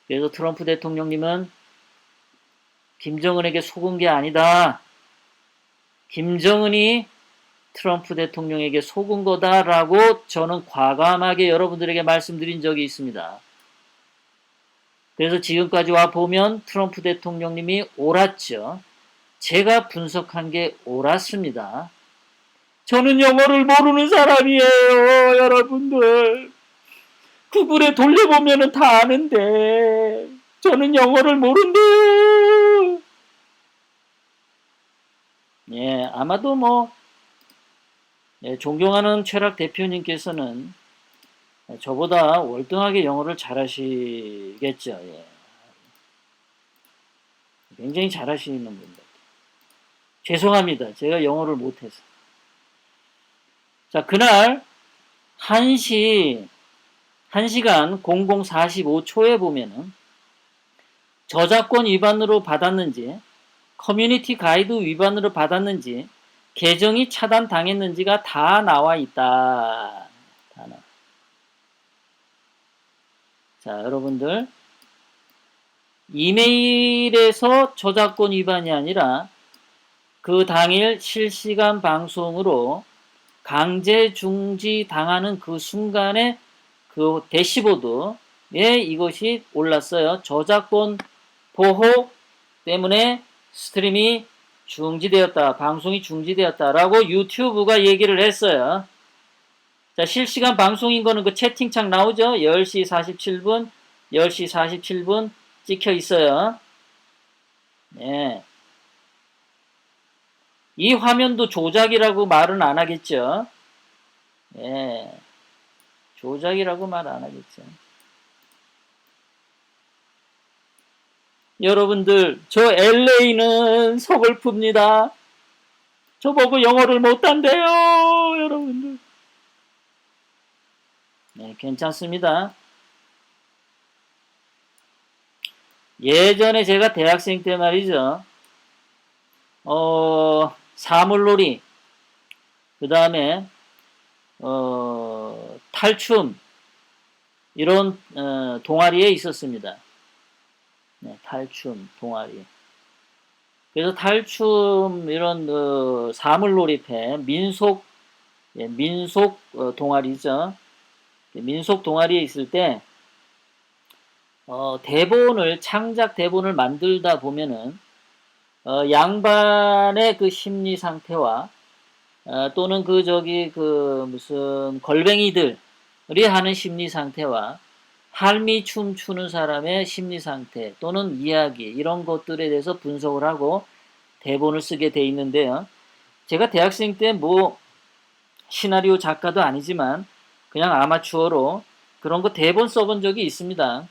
그래서 트럼프 대통령님은 김정은에게 속은 게 아니다. 김정은이 트럼프 대통령에게 속은 거다라고 저는 과감하게 여러분들에게 말씀드린 적이 있습니다. 그래서 지금까지 와 보면 트럼프 대통령님이 옳았죠. 제가 분석한 게 옳았습니다. 저는 영어를 모르는 사람이에요, 여러분들. 구글에 돌려보면 다 아는데 저는 영어를 모른대요. 예, 아마도 존경하는 최락 대표님께서는 저보다 월등하게 영어를 잘하시겠죠. 예. 굉장히 잘하시는 분들. 죄송합니다. 제가 영어를 못해서. 자, 그날 1시간 00:45초에 보면은 저작권 위반으로 받았는지, 커뮤니티 가이드 위반으로 받았는지, 계정이 차단당했는지가 다 나와 있다. 자, 여러분들. 이메일에서 저작권 위반이 아니라 그 당일 실시간 방송으로 강제 중지 당하는 그 순간에 그 대시보드에 이것이 올랐어요. 저작권 보호 때문에 스트림이 중지되었다. 방송이 중지되었다라고 유튜브가 얘기를 했어요. 자, 실시간 방송인 거는 그 채팅창 나오죠? 10시 47분, 10시 47분 찍혀 있어요. 네. 이 화면도 조작이라고 말은 안 하겠죠? 예. 조작이라고 말 안 하겠죠. 여러분들, 저 LA는 서글픕니다. 저보고 영어를 못한대요, 여러분들. 네, 괜찮습니다. 예전에 제가 대학생 때 말이죠. 사물놀이, 그 다음에, 탈춤, 이런, 동아리에 있었습니다. 네, 탈춤, 동아리. 그래서 탈춤, 이런, 사물놀이패, 민속, 동아리죠. 민속 동아리에 있을 때, 창작 대본을 만들다 보면은, 양반의 그 심리 상태와, 또는 무슨 걸뱅이들이 하는 심리 상태와, 할미춤 추는 사람의 심리 상태, 또는 이야기, 이런 것들에 대해서 분석을 하고 대본을 쓰게 돼 있는데요. 제가 대학생 때 시나리오 작가도 아니지만, 그냥 아마추어로 그런 거 대본 써본 적이 있습니다.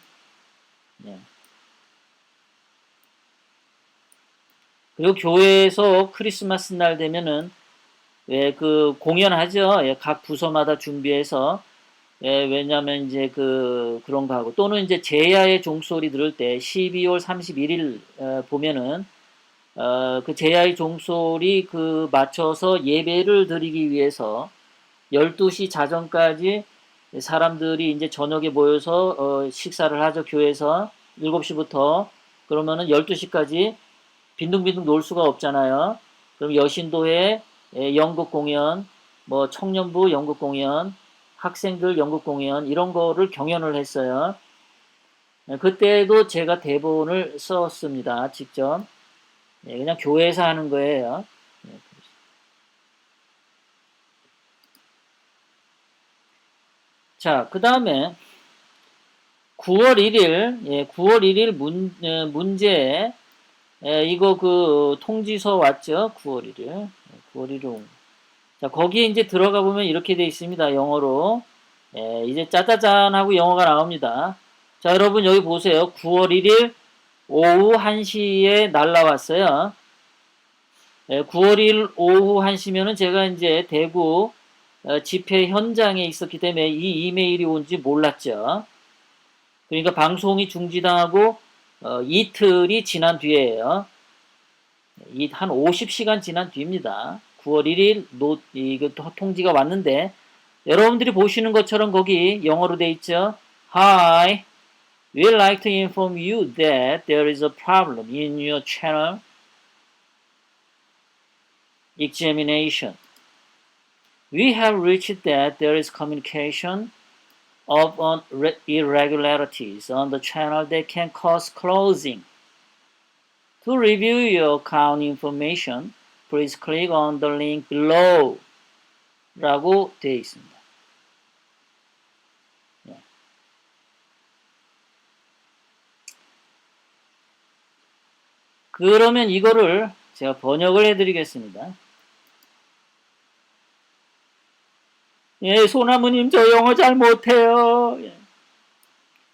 네. 그리고 교회에서 크리스마스 날 되면은 왜 공연하죠. 예, 각 부서마다 준비해서 왜냐면 이제 그런 거 하고 또는 이제 제야의 종소리 들을 때 12월 31일 보면은 그 제야의 종소리 맞춰서 예배를 드리기 위해서 12시 자정까지 사람들이 이제 저녁에 모여서 식사를 하죠. 교회에서 7시부터 그러면은 12시까지 빈둥빈둥 놀 수가 없잖아요. 그럼 여신도회 연극 공연, 청년부 연극 공연, 학생들 연극 공연 이런 거를 경연을 했어요. 그때도 제가 대본을 썼습니다. 직접. 그냥 교회에서 하는 거예요. 자, 그 다음에 9월 1일, 9월 1일 문제, 이거 통지서 왔죠? 9월 1일. 9월 1일. 자, 거기에 이제 들어가 보면 이렇게 돼 있습니다. 영어로. 이제 짜자잔 하고 영어가 나옵니다. 자, 여러분 여기 보세요. 9월 1일 오후 1시에 날라왔어요. 9월 1일 오후 1시면은 제가 이제 대구 집회 현장에 있었기 때문에 이 이메일이 온지 몰랐죠. 그러니까 방송이 중지당하고 이틀이 지난 뒤에요. 한 50시간 지난 뒤입니다. 9월 1일 이거 통지가 왔는데 여러분들이 보시는 것처럼 거기 영어로 돼 있죠. Hi, we'd like to inform you that there is a problem in your channel examination. We have reached that there is communication of irregularities on the channel that can cause closing. To review your account information, please click on the link below 라고 되어 있습니다. 그러면 이거를 제가 번역을 해드리겠습니다. 소나무님 저 영어 잘 못해요.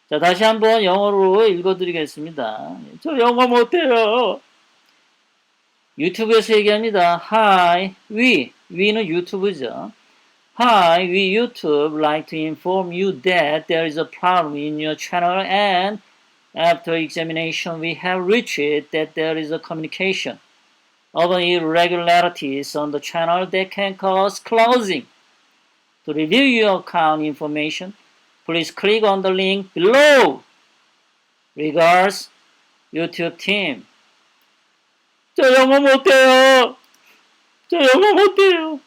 자, 다시 한번 영어로 읽어드리겠습니다. 저 영어 못해요. 유튜브에서 얘기합니다. Hi, we는 유튜브죠. Hi, we YouTube like to inform you that there is a problem in your channel and after examination we have reached that there is a communication of irregularities on the channel that can cause closing. To review your account information, please click on the link below. Regards, YouTube team. 저 영어 못해요. 저 영어 못해요.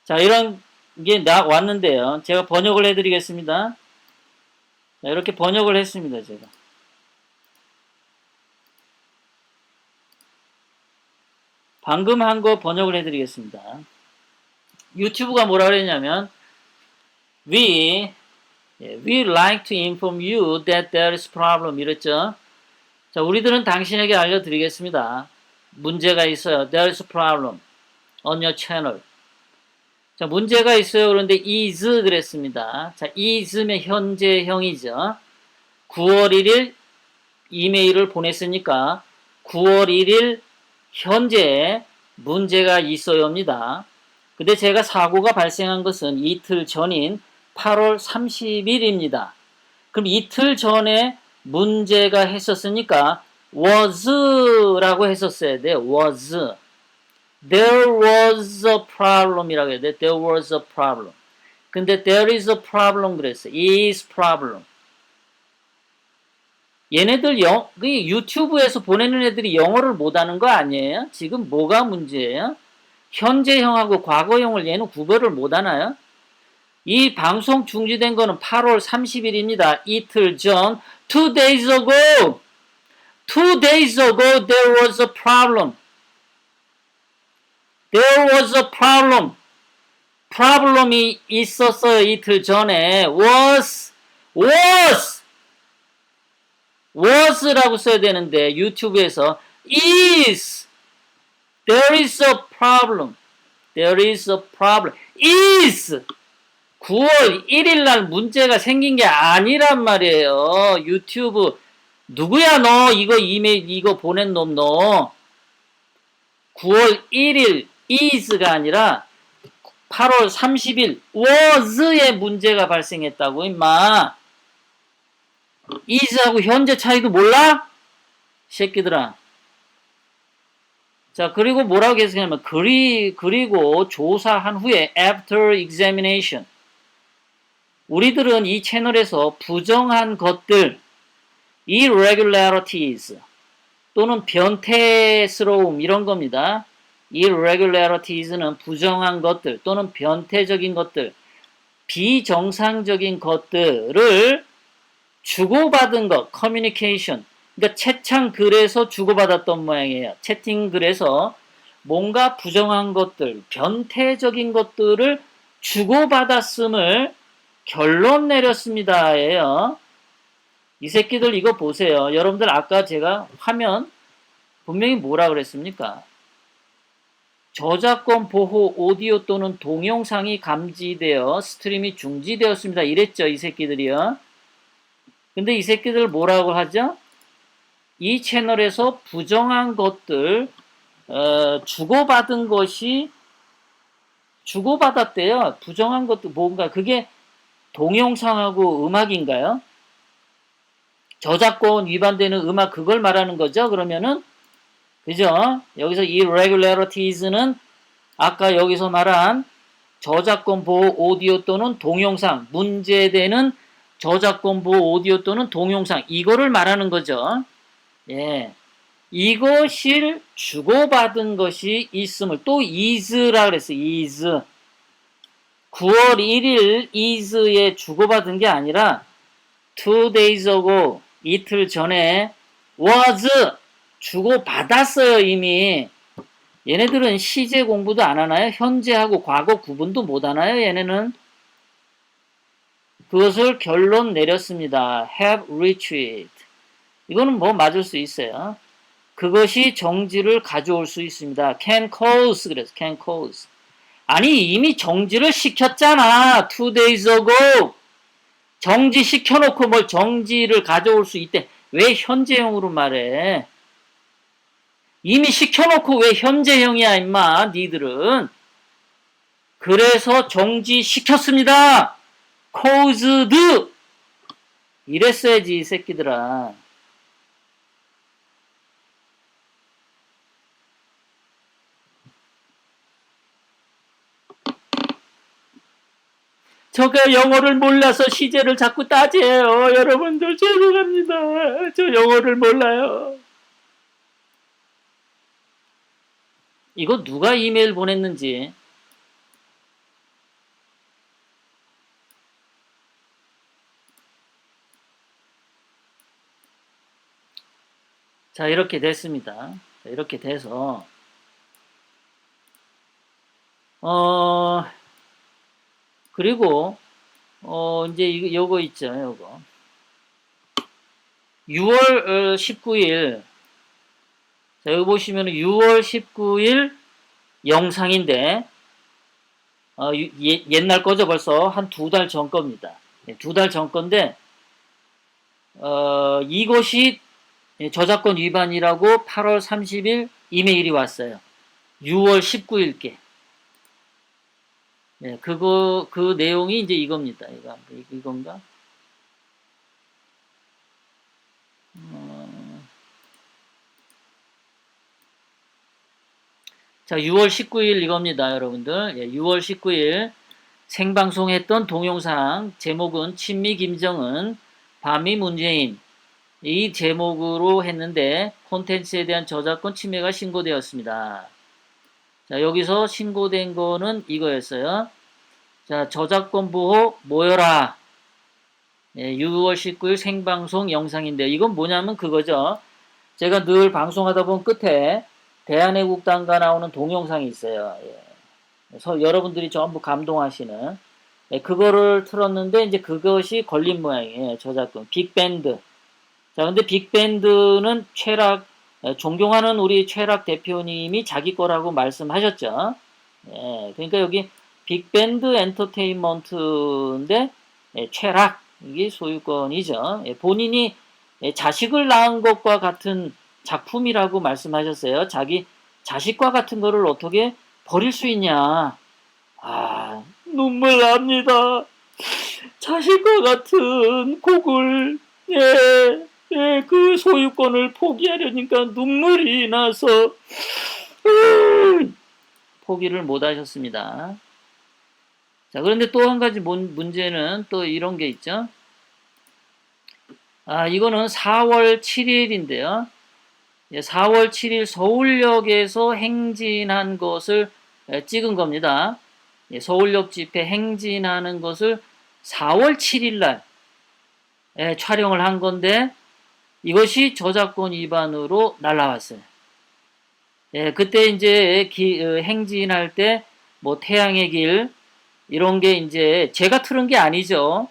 자, 이런 게 왔는데요. 제가 번역을 해드리겠습니다. 자, 이렇게 번역을 했습니다, 제가. 방금 한 거 번역을 해드리겠습니다. 유튜브가 뭐라 그랬냐면, We like to inform you that there is problem. 이랬죠. 자, 우리들은 당신에게 알려드리겠습니다. 문제가 있어요. There is a problem on your channel. 자, 문제가 있어요. 그런데 is 그랬습니다. 자, is면 현재형이죠. 9월 1일 이메일을 보냈으니까 9월 1일 현재 문제가 있어요입니다. 근데 제가 사고가 발생한 것은 이틀 전인 8월 30일입니다. 그럼 이틀 전에 문제가 했었으니까 was라고 했었어야 돼요. was. There was a problem이라고 해야 돼. There was a problem. 근데 there is a problem 그랬어. is problem. 얘네들 유튜브에서 보내는 애들이 영어를 못하는 거 아니에요? 지금 뭐가 문제예요? 현재형하고 과거형을 얘는 구별을 못하나요? 이 방송 중지된 거는 8월 30일입니다. 이틀 전, 2 days ago. 2 days ago there was a problem. There was a problem. problem이 있었어요. 이틀 전에. was라고 써야 되는데 유튜브에서 is. There is a problem. There is a problem. is. 9월 1일 날 문제가 생긴 게 아니란 말이에요. 유튜브. 누구야 너? 이거 이메일 이거 보낸 놈 너. 9월 1일 is가 아니라 8월 30일 was의 문제가 발생했다고 임마. is하고 현재 차이도 몰라? 새끼들아. 자, 그리고 뭐라고 계속하냐면 그리고 조사한 후에 after examination. 우리들은 이 채널에서 부정한 것들 irregularities 또는 변태스러움 이런 겁니다. irregularieties는 부정한 것들 또는 변태적인 것들, 비정상적인 것들을 주고받은 것, communication. 그러니까 채팅 글에서 주고받았던 모양이에요. 채팅 글에서 뭔가 부정한 것들, 변태적인 것들을 주고받았음을 결론 내렸습니다예요. 이 새끼들 이거 보세요. 여러분들 아까 제가 화면 분명히 뭐라 그랬습니까? 저작권 보호 오디오 또는 동영상이 감지되어 스트림이 중지되었습니다. 이랬죠. 이 새끼들이요. 근데 이 새끼들 뭐라고 하죠? 이 채널에서 부정한 것들 주고받은 것이 주고받았대요. 부정한 것도 뭔가 그게 동영상하고 음악인가요? 저작권 위반되는 음악 그걸 말하는 거죠. 그러면은 그죠? 여기서 irregularieties는 아까 여기서 말한 저작권 보호 오디오 또는 동영상 문제되는 저작권 보호 오디오 또는 동영상 이거를 말하는 거죠. 예. 이것을 주고받은 것이 있음을 또 is라 그랬어요. is. 9월 1일 is에 주고받은 게 아니라 2 days ago 이틀 전에 was 주고받았어요. 이미. 얘네들은 시제 공부도 안 하나요? 현재하고 과거 구분도 못 하나요? 얘네는. 그것을 결론 내렸습니다. have reached. 이거는 뭐 맞을 수 있어요. 그것이 정지를 가져올 수 있습니다. can cause 그래서 can cause. 아니 이미 정지를 시켰잖아. 2 days ago. 정지 시켜놓고 뭘 정지를 가져올 수 있대. 왜 현재형으로 말해? 이미 시켜놓고 왜 현재형이야 임마 니들은. 그래서 정지 시켰습니다. caused 이랬어야지 이 새끼들아. 제가 영어를 몰라서 시제를 자꾸 따지해요. 여러분들 죄송합니다. 저 영어를 몰라요. 이거 누가 이메일 보냈는지. 자 이렇게 됐습니다. 자, 이렇게 돼서 그리고 이제 요거 있죠. 요거 6월 19일 자 여기 보시면 6월 19일 영상인데 옛날 거죠. 벌써 한 2달 전 겁니다. 2달 전 건데 이것이 저작권 위반이라고 8월 30일 이메일이 왔어요. 6월 19일께. 네, 그 내용이 이제 이겁니다. 이건가? 자, 6월 19일 이겁니다, 여러분들. 예, 6월 19일 생방송했던 동영상 제목은 친미 김정은, 밤이 문재인 이 제목으로 했는데 콘텐츠에 대한 저작권 침해가 신고되었습니다. 자, 여기서 신고된 거는 이거였어요. 자, 저작권 보호 모여라. 예, 6월 19일 생방송 영상인데 이건 뭐냐면 그거죠. 제가 늘 방송하다 보면 끝에 대한애국당과 나오는 동영상이 있어요. 예. 그래서 여러분들이 전부 감동하시는 예, 그거를 틀었는데 이제 그것이 걸린 모양이에요. 저작권 빅밴드. 자, 근데 빅밴드는 최락 존경하는 우리 최락 대표님이 자기 거라고 말씀하셨죠. 예, 그러니까 여기 빅밴드 엔터테인먼트인데 예, 최락 이게 소유권이죠. 예, 본인이 예, 자식을 낳은 것과 같은 작품이라고 말씀하셨어요. 자기 자식과 같은 거를 어떻게 버릴 수 있냐. 아, 눈물 납니다. 자식과 같은 곡을 예, 예, 그 소유권을 포기하려니까 눈물이 나서 포기를 못 하셨습니다. 자, 그런데 또 한 가지 문제는 또 이런 게 있죠. 아, 이거는 4월 7일인데요. 4월 7일 서울역에서 행진한 것을 찍은 겁니다. 서울역 집회 행진하는 것을 4월 7일 날 촬영을 한 건데 이것이 저작권 위반으로 날라왔어요. 그때 이제 행진할 때 뭐 태양의 길 이런 게 이제 제가 틀은 게 아니죠.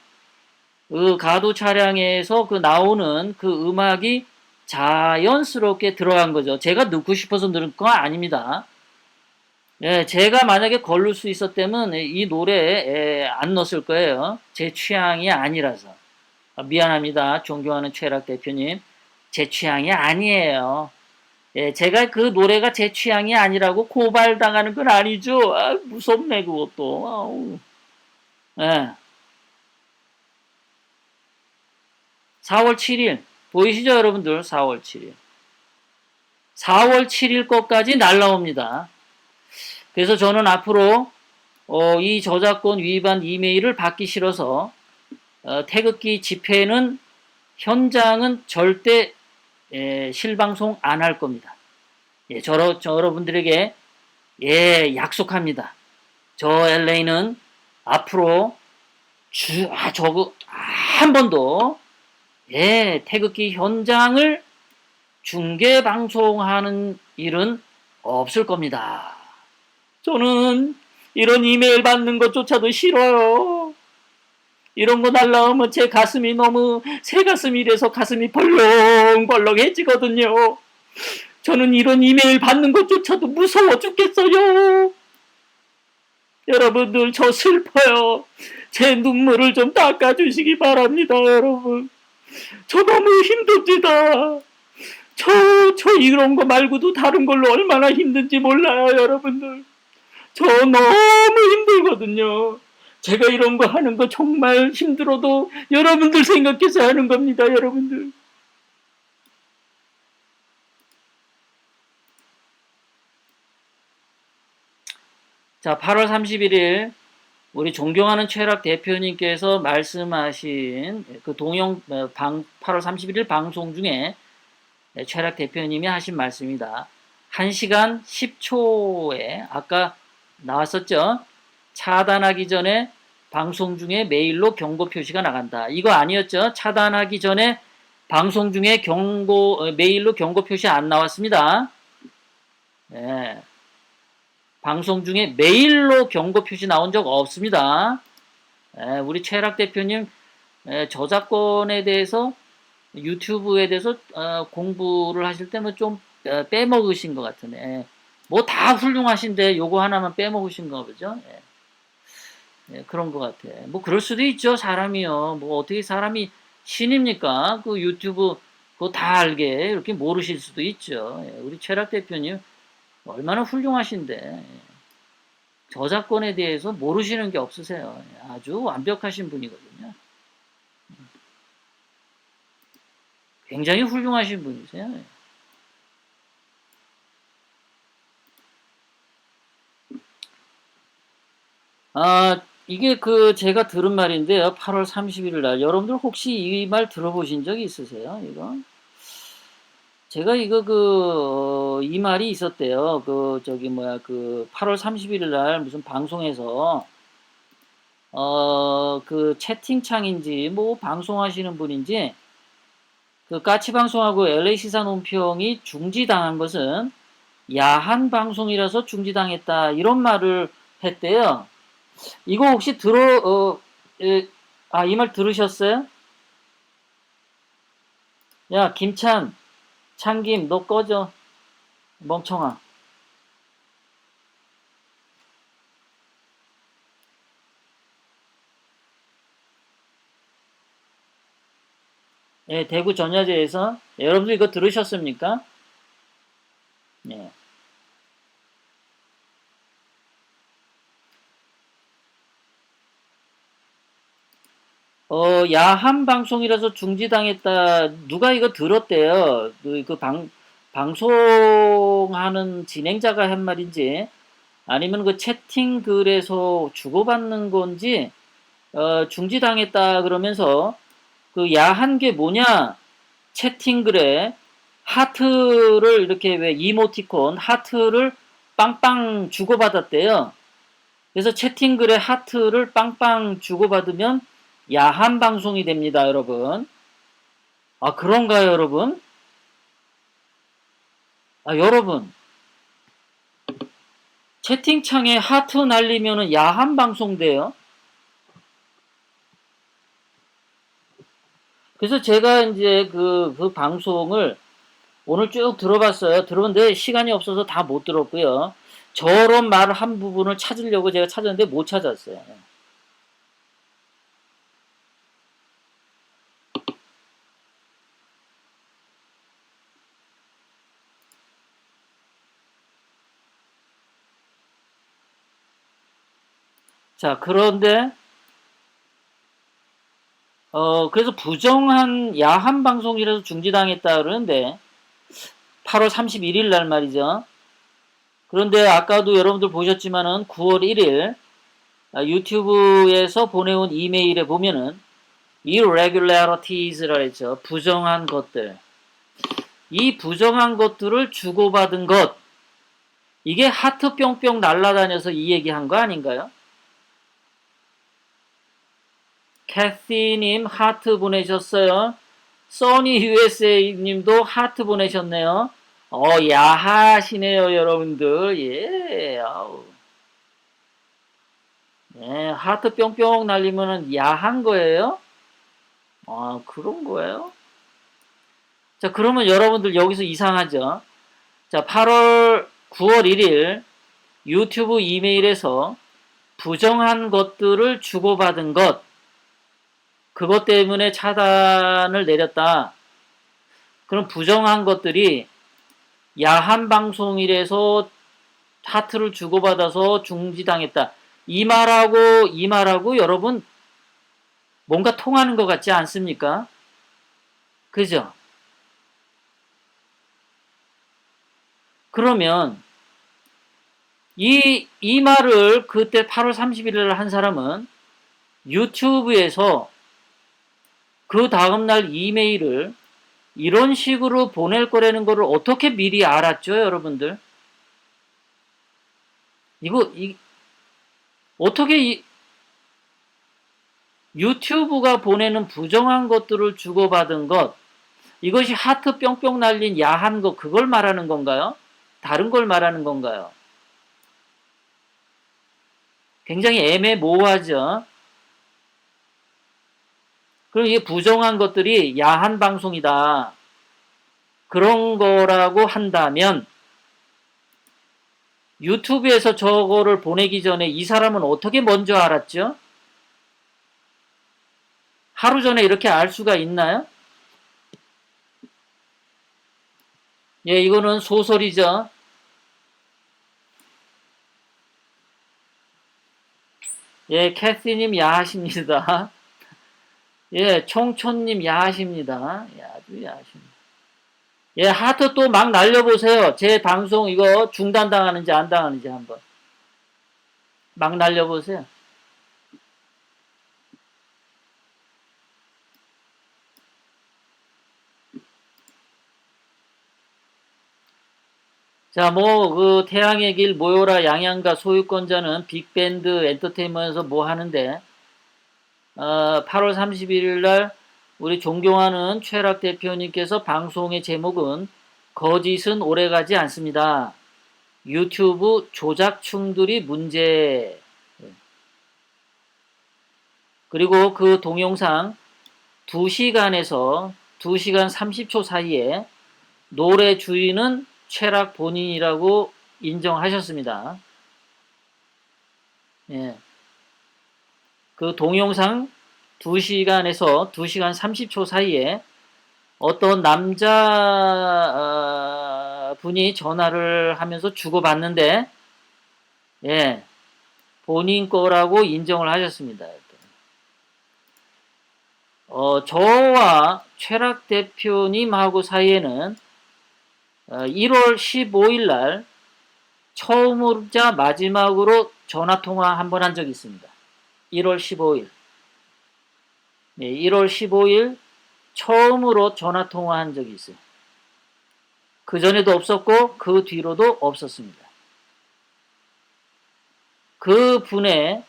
그 가도 차량에서 그 나오는 그 음악이 자연스럽게 들어간 거죠. 제가 넣고 싶어서 넣은 거 아닙니다. 제가 만약에 걸을 수 있었다면 이 노래에 안 넣었을 거예요. 제 취향이 아니라서. 미안합니다. 존경하는 최락 대표님. 제 취향이 아니에요. 제가 그 노래가 제 취향이 아니라고 고발당하는 건 아니죠. 아, 무섭네, 그것도. 아우. 4월 7일. 보이시죠, 여러분들? 4월 7일. 4월 7일 것까지 날라옵니다. 그래서 저는 앞으로 이 저작권 위반 이메일을 받기 싫어서 태극기 집회는 현장은 절대 실방송 안 할 겁니다. 저 여러분들에게 약속합니다. 저 LA는 앞으로 한 번도 태극기 현장을 중계 방송하는 일은 없을 겁니다. 저는 이런 이메일 받는 것조차도 싫어요. 이런 거 날라오면 제 가슴이 너무 새 가슴이라서 가슴이 벌렁벌렁해지거든요. 저는 이런 이메일 받는 것조차도 무서워 죽겠어요. 여러분들 저 슬퍼요. 제 눈물을 좀 닦아주시기 바랍니다, 여러분. 저 너무 힘듭니다. 저 이런 거 말고도 다른 걸로 얼마나 힘든지 몰라요, 여러분들. 저 너무 힘들거든요. 제가 이런 거 하는 거 정말 힘들어도 여러분들 생각해서 하는 겁니다, 여러분들. 자, 8월 31일 우리 존경하는 최락 대표님께서 말씀하신 그 8월 31일 방송 중에 최락 대표님이 하신 말씀입니다. 1시간 10초에 아까 나왔었죠? 차단하기 전에 방송 중에 메일로 경고 표시가 나간다. 이거 아니었죠? 차단하기 전에 방송 중에 메일로 경고 표시 안 나왔습니다. 네. 방송 중에 메일로 경고 표시 나온 적 없습니다. 우리 최락 대표님 저작권에 대해서 유튜브에 대해서 공부를 하실 때는 좀 빼먹으신 것 같으네. 뭐 다 훌륭하신데 요거 하나만 빼먹으신 거 보죠. 그런 것 같아. 뭐 그럴 수도 있죠. 사람이요. 뭐 어떻게 사람이 신입니까? 그 유튜브 그거 다 알게 이렇게 모르실 수도 있죠. 우리 최락 대표님 얼마나 훌륭하신데 저작권에 대해서 모르시는 게 없으세요. 아주 완벽하신 분이거든요. 굉장히 훌륭하신 분이세요. 이게 제가 들은 말인데요. 8월 31일 날. 여러분들 혹시 이 말 들어보신 적이 있으세요? 이거? 제가 이 말이 있었대요. 8월 31일 날 무슨 방송에서, 채팅창인지, 뭐, 방송하시는 분인지, 까치 방송하고 LA 시사 논평이 중지당한 것은 야한 방송이라서 중지당했다. 이런 말을 했대요. 이거 혹시 이 말 들으셨어요? 야, 창김, 너 꺼져. 멍청아. 예, 대구 전야제에서. 여러분들 이거 들으셨습니까? 예. 야한 방송이라서 중지당했다. 누가 이거 들었대요. 방송하는 진행자가 한 말인지, 아니면 그 채팅 글에서 주고받는 건지, 중지당했다 그러면서, 야한 게 뭐냐? 채팅 글에 하트를 이렇게 왜 이모티콘, 하트를 빵빵 주고받았대요. 그래서 채팅 글에 하트를 빵빵 주고받으면 야한 방송이 됩니다, 여러분. 아, 그런가요, 여러분? 여러분. 채팅창에 하트 날리면은 야한 방송 돼요. 그래서 제가 이제 그 방송을 오늘 쭉 들어봤어요. 들었는데 시간이 없어서 다 못 들었고요. 저런 말 한 부분을 찾으려고 제가 찾았는데 못 찾았어요. 자, 그런데 그래서 부정한 야한 방송이라서 중지당했다 그러는데 8월 31일 날 말이죠. 그런데 아까도 여러분들 보셨지만은 9월 1일 유튜브에서 보내온 이메일에 보면은 irregularieties라 했죠. 부정한 것들. 이 부정한 것들을 주고받은 것. 이게 하트 뿅뿅 날아다녀서 이 얘기한 거 아닌가요? 캐시님 하트 보내셨어요. 써니 USA 님도 하트 보내셨네요. 야하시네요, 여러분들. 예, 아우. 네, 하트 뿅뿅 날리면은 야한 거예요? 그런 거예요? 자, 그러면 여러분들 여기서 이상하죠? 자, 9월 1일 유튜브 이메일에서 부정한 것들을 주고받은 것, 그것 때문에 차단을 내렸다. 그럼 부정한 것들이 야한 방송이라서 하트를 주고받아서 중지당했다. 이 말하고 여러분 뭔가 통하는 것 같지 않습니까? 그죠? 그러면 이 말을 그때 8월 31일 한 사람은 유튜브에서 그 다음날 이메일을 이런 식으로 보낼 거라는 거를 어떻게 미리 알았죠, 여러분들? 어떻게 유튜브가 보내는 부정한 것들을 주고받은 것, 이것이 하트 뿅뿅 날린 야한 것, 그걸 말하는 건가요? 다른 걸 말하는 건가요? 굉장히 애매모호하죠. 그럼 이게 부정한 것들이 야한 방송이다. 그런 거라고 한다면 유튜브에서 저거를 보내기 전에 이 사람은 어떻게 먼저 알았죠? 하루 전에 이렇게 알 수가 있나요? 예, 이거는 소설이죠. 예, 캐시님 야하십니다. 예, 총촌님 야하십니다. 예, 아주 야하십니다. 예, 하트 또 막 날려보세요. 제 방송 이거 중단당하는지 안 당하는지 한번. 막 날려보세요. 자, 그 태양의 길 모여라 양양가 소유권자는 빅밴드 엔터테인먼트에서 뭐 하는데 8월 31일 날 우리 존경하는 최락 대표님께서 방송의 제목은 거짓은 오래가지 않습니다. 유튜브 조작충들이 문제. 그리고 그 동영상 2시간에서 2시간 30초 사이에 노래 주인은 최락 본인이라고 인정하셨습니다. 예. 그 동영상 2시간에서 2시간 30초 사이에 어떤 남자 분이 전화를 하면서 주고받는데 예, 본인 거라고 인정을 하셨습니다. 저와 최락 대표님하고 사이에는 1월 15일 날 처음으로자 마지막으로 전화통화 한 번 한 적이 있습니다. 1월 15일. 네, 1월 15일 처음으로 전화통화 한 적이 있어요. 그 전에도 없었고 그 뒤로도 없었습니다. 그 분의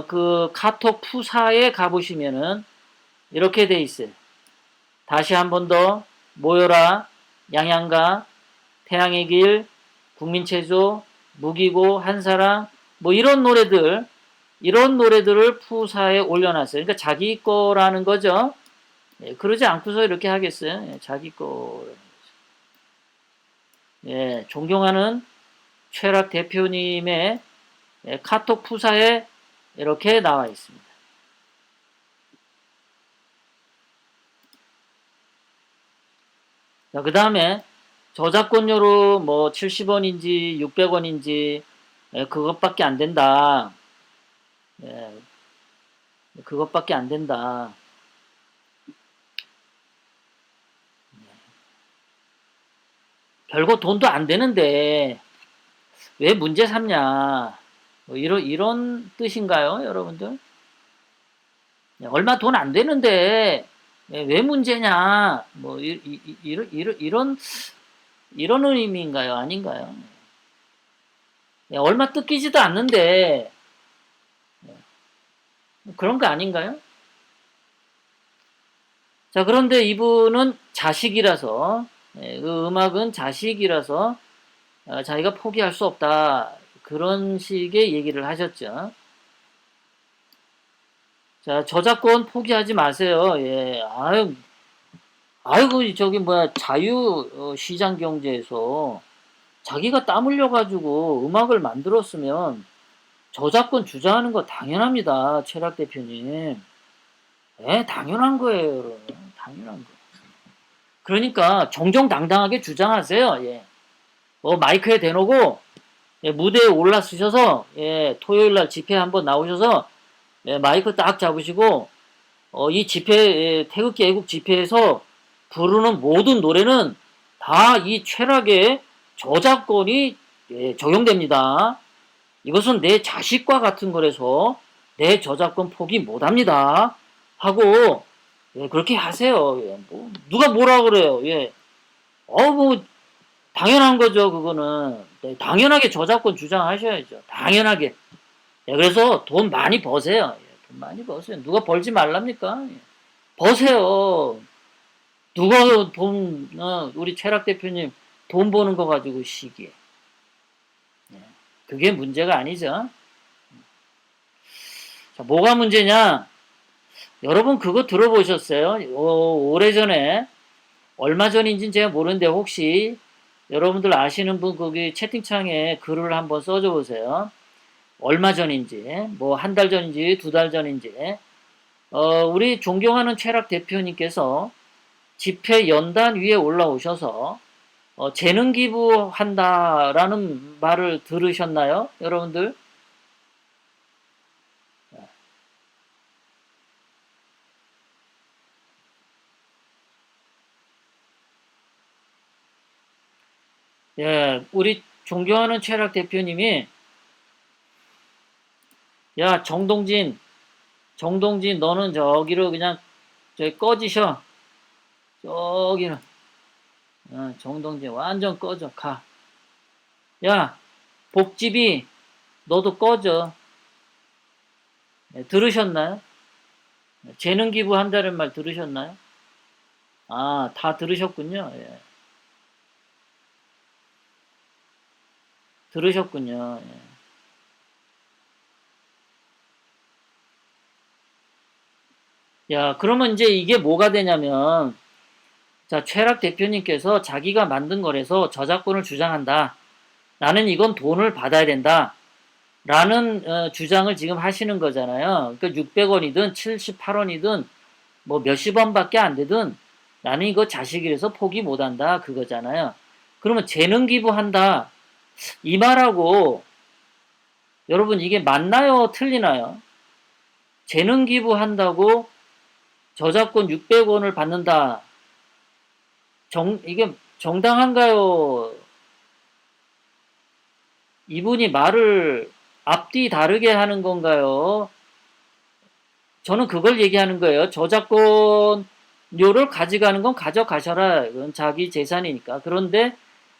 그 카톡 푸사에 가보시면은 이렇게 돼 있어요. 다시 한 번 더 모여라 양양가 태양의 길 국민체조 무기고 한사랑 뭐 이런 노래들을 푸사에 올려놨어요. 그러니까 자기 거라는 거죠. 예, 그러지 않고서 이렇게 하겠어요. 예, 자기 거라는 거죠. 예, 존경하는 최락 대표님의 예, 카톡 푸사에 이렇게 나와 있습니다. 자, 그 다음에 저작권료로 뭐 70원인지 600원인지 예, 그것밖에 안 된다. 예, 그것밖에 안 된다. 별거 돈도 안 되는데 왜 문제 삼냐. 뭐 이런 뜻인가요, 여러분들? 예, 얼마 돈 안 되는데 예, 왜 문제냐. 뭐 이런 의미인가요? 아닌가요? 예, 얼마 뜯기지도 않는데 그런 거 아닌가요? 자, 그런데 이분은 자식이라서 예, 그 음악은 자식이라서 자기가 포기할 수 없다. 그런 식의 얘기를 하셨죠. 자, 저작권 포기하지 마세요. 예, 아이고, 저기 뭐야, 자유 시장 경제에서 자기가 땀 흘려가지고 음악을 만들었으면 저작권 주장하는 거 당연합니다. 최락 대표님. 예, 당연한 거예요, 여러분. 당연한 거. 그러니까 정정당당하게 주장하세요. 예. 마이크에 대놓고 예, 무대에 올라서셔서 예, 토요일 날 집회 한번 나오셔서 예, 마이크 딱 잡으시고 이 집회 예, 태극기 애국 집회에서 부르는 모든 노래는 다 이 최락의 저작권이 예, 적용됩니다. 이것은 내 자식과 같은 거라서 내 저작권 포기 못합니다. 하고 예, 그렇게 하세요. 예, 뭐, 누가 뭐라 그래요. 예. 뭐 당연한 거죠. 그거는 네, 당연하게 저작권 주장하셔야죠. 당연하게. 예, 그래서 돈 많이 버세요. 예, 돈 많이 버세요. 누가 벌지 말랍니까? 예. 버세요. 누가 우리 최락 대표님 돈 버는 거 가지고 시기에. 예, 그게 문제가 아니죠. 자, 뭐가 문제냐? 여러분 그거 들어보셨어요? 오래전에 얼마 전인지는 제가 모르는데 혹시 여러분들 아시는 분 거기 채팅창에 글을 한번 써줘 보세요. 얼마 전인지 뭐 한 달 전인지 두 달 전인지 우리 존경하는 최락 대표님께서 집회 연단 위에 올라오셔서 재능 기부한다라는 말을 들으셨나요? 여러분들? 예, 우리 존경하는 최락 대표님이 야 정동진 너는 저기로 그냥 저기 꺼지셔. 저기는 정동진 완전 꺼져 가. 야 복집이 너도 꺼져. 예, 들으셨나요? 재능 기부한다는 말 들으셨나요? 아, 다 들으셨군요. 예, 들으셨군요. 예. 야, 그러면 이제 이게 뭐가 되냐면, 자, 최락 대표님께서 자기가 만든 거라서 저작권을 주장한다. 나는 이건 돈을 받아야 된다. 라는 주장을 지금 하시는 거잖아요. 그러니까 600원이든 78원이든 뭐 몇십 원밖에 안 되든 나는 이거 자식이라서 포기 못한다. 그거잖아요. 그러면 재능 기부한다. 이 말하고 여러분 이게 맞나요? 틀리나요? 재능 기부한다고 저작권 600원을 받는다. 이게 정당한가요? 이분이 말을 앞뒤 다르게 하는 건가요? 저는 그걸 얘기하는 거예요. 저작권료를 가져가는 건 가져가셔라. 이건 자기 재산이니까. 그런데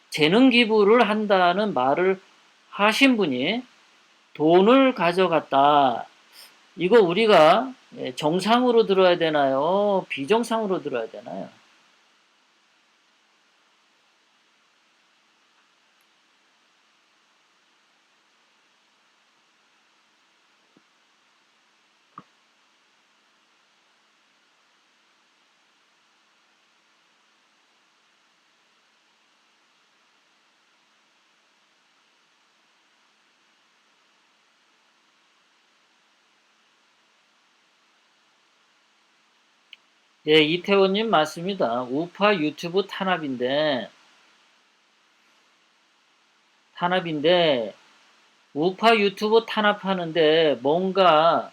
재능 기부를 한다는 말을 하신 분이 돈을 가져갔다. 이거 우리가 정상으로 들어야 되나요? 비정상으로 들어야 되나요? 예, 이태원님 맞습니다. 우파 유튜브 탄압인데, 우파 유튜브 탄압하는데 뭔가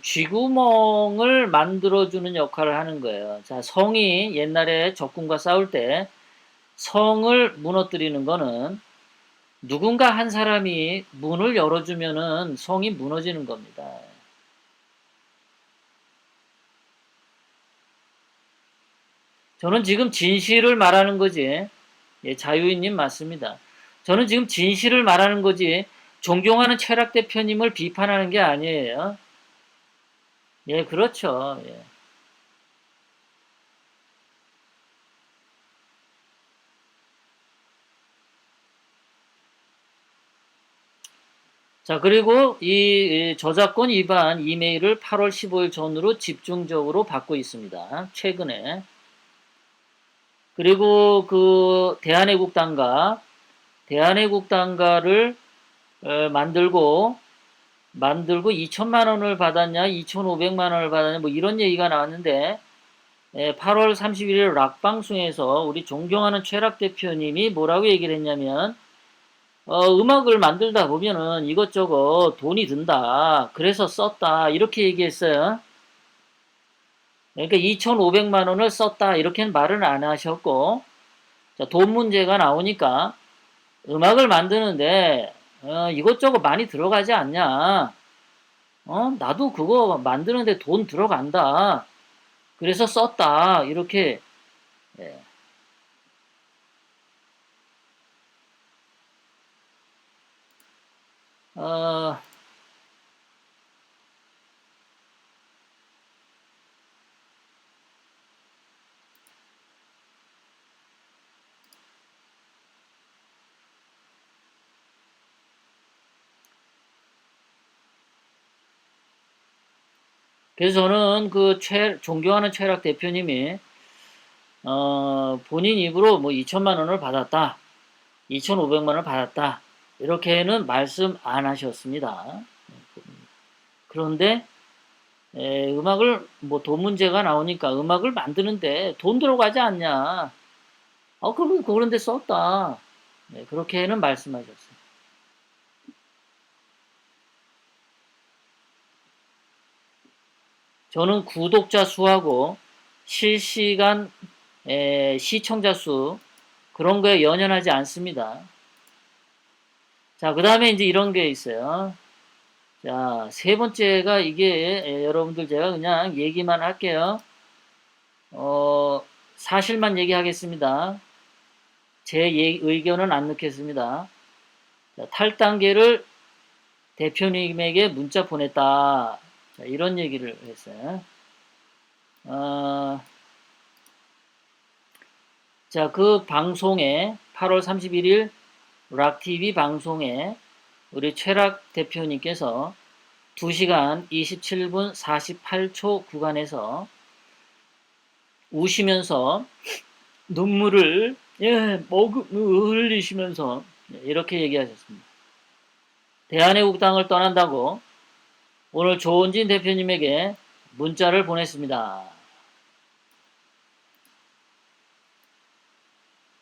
쥐구멍을 만들어주는 역할을 하는 거예요. 자, 성이 옛날에 적군과 싸울 때 성을 무너뜨리는 거는 누군가 한 사람이 문을 열어주면은 성이 무너지는 겁니다. 저는 지금 진실을 말하는 거지. 예, 자유인님 맞습니다. 저는 지금 진실을 말하는 거지. 존경하는 최락 대표님을 비판하는 게 아니에요. 예, 그렇죠. 예. 자, 그리고 이 저작권 위반 이메일을 8월 15일 전후로 집중적으로 받고 있습니다. 최근에. 그리고 그 대한애국당가를 만들고 2천만 원을 받았냐, 2,500만 원을 받았냐, 뭐 이런 얘기가 나왔는데 8월 31일 락 방송에서 우리 존경하는 최락 대표님이 뭐라고 얘기를 했냐면 음악을 만들다 보면은 이것저것 돈이 든다. 그래서 썼다. 이렇게 얘기했어요. 그러니까 2,500만 원을 썼다. 이렇게는 말은 안 하셨고, 자, 돈 문제가 나오니까 음악을 만드는데 이것저것 많이 들어가지 않냐. 나도 그거 만드는데 돈 들어간다. 그래서 썼다. 이렇게 예. 어, 그래서 저는 그 존경하는 최락 대표님이 본인 입으로 뭐 2천만 원을 받았다. 2,500만 원을 받았다. 이렇게는 말씀 안 하셨습니다. 그런데 음악을 뭐 돈 문제가 나오니까 음악을 만드는데 돈 들어가지 않냐. 그럼 그런데 썼다. 네, 그렇게는 말씀하셨어요. 저는 구독자 수하고 실시간 시청자 수 그런 거에 연연하지 않습니다. 자, 그 다음에 이제 이런 게 있어요. 자, 세 번째가 이게 여러분들 제가 그냥 얘기만 할게요. 사실만 얘기하겠습니다. 제 의견은 안 넣겠습니다. 자, 탈단계를 대표님에게 문자 보냈다. 자, 이런 얘기를 했어요. 자, 그 방송에 8월 31일 락TV 방송에 우리 최락 대표님께서 2시간 27분 48초 구간에서 우시면서 눈물을 흘리시면서 이렇게 얘기하셨습니다. 대한애국당을 떠난다고 오늘 조은진 대표님에게 문자를 보냈습니다.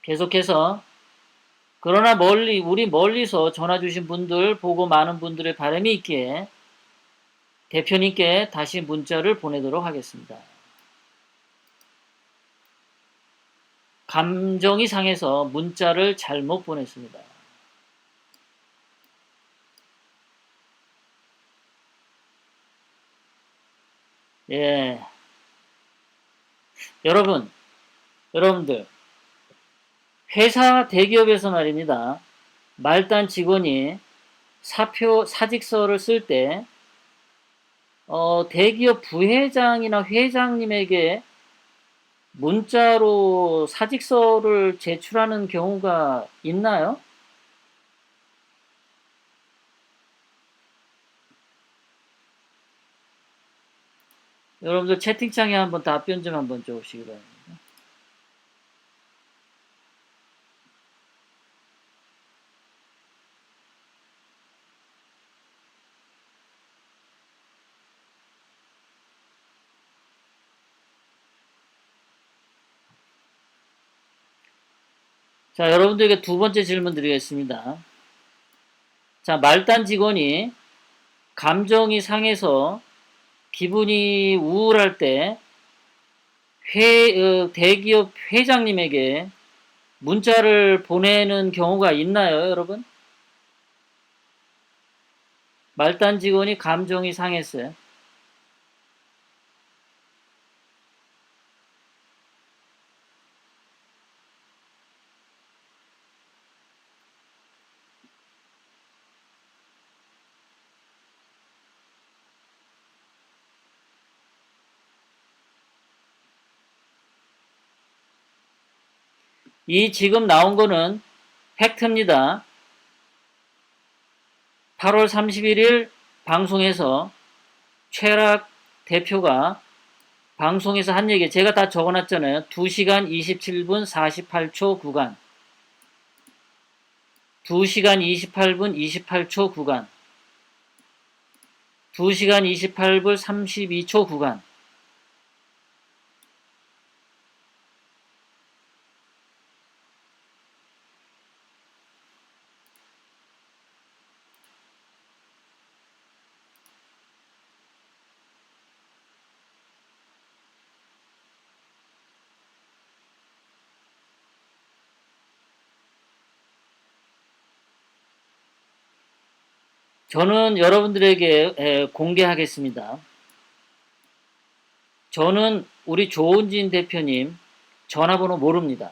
계속해서 그러나 우리 멀리서 전화 주신 분들 보고 많은 분들의 바람이 있기에 대표님께 다시 문자를 보내도록 하겠습니다. 감정이 상해서 문자를 잘못 보냈습니다. 예. 여러분들, 회사 대기업에서 말입니다. 말단 직원이 사직서를 쓸 때, 대기업 부회장이나 회장님에게 문자로 사직서를 제출하는 경우가 있나요? 여러분들 채팅창에 한번 답변 좀 한번 줘보시기 바랍니다. 자, 여러분들에게 두 번째 질문 드리겠습니다. 자, 말단 직원이 감정이 상해서 기분이 우울할 때 대기업 회장님에게 문자를 보내는 경우가 있나요, 여러분? 말단 직원이 감정이 상했어요. 이 지금 나온 거는 팩트입니다. 8월 31일 방송에서 최락 대표가 방송에서 한 얘기 제가 다 적어놨잖아요. 2시간 27분 48초 구간. 2시간 28분 28초 구간, 2시간 28분 32초 구간, 저는 여러분들에게 공개하겠습니다. 저는 우리 조은진 대표님 전화번호 모릅니다.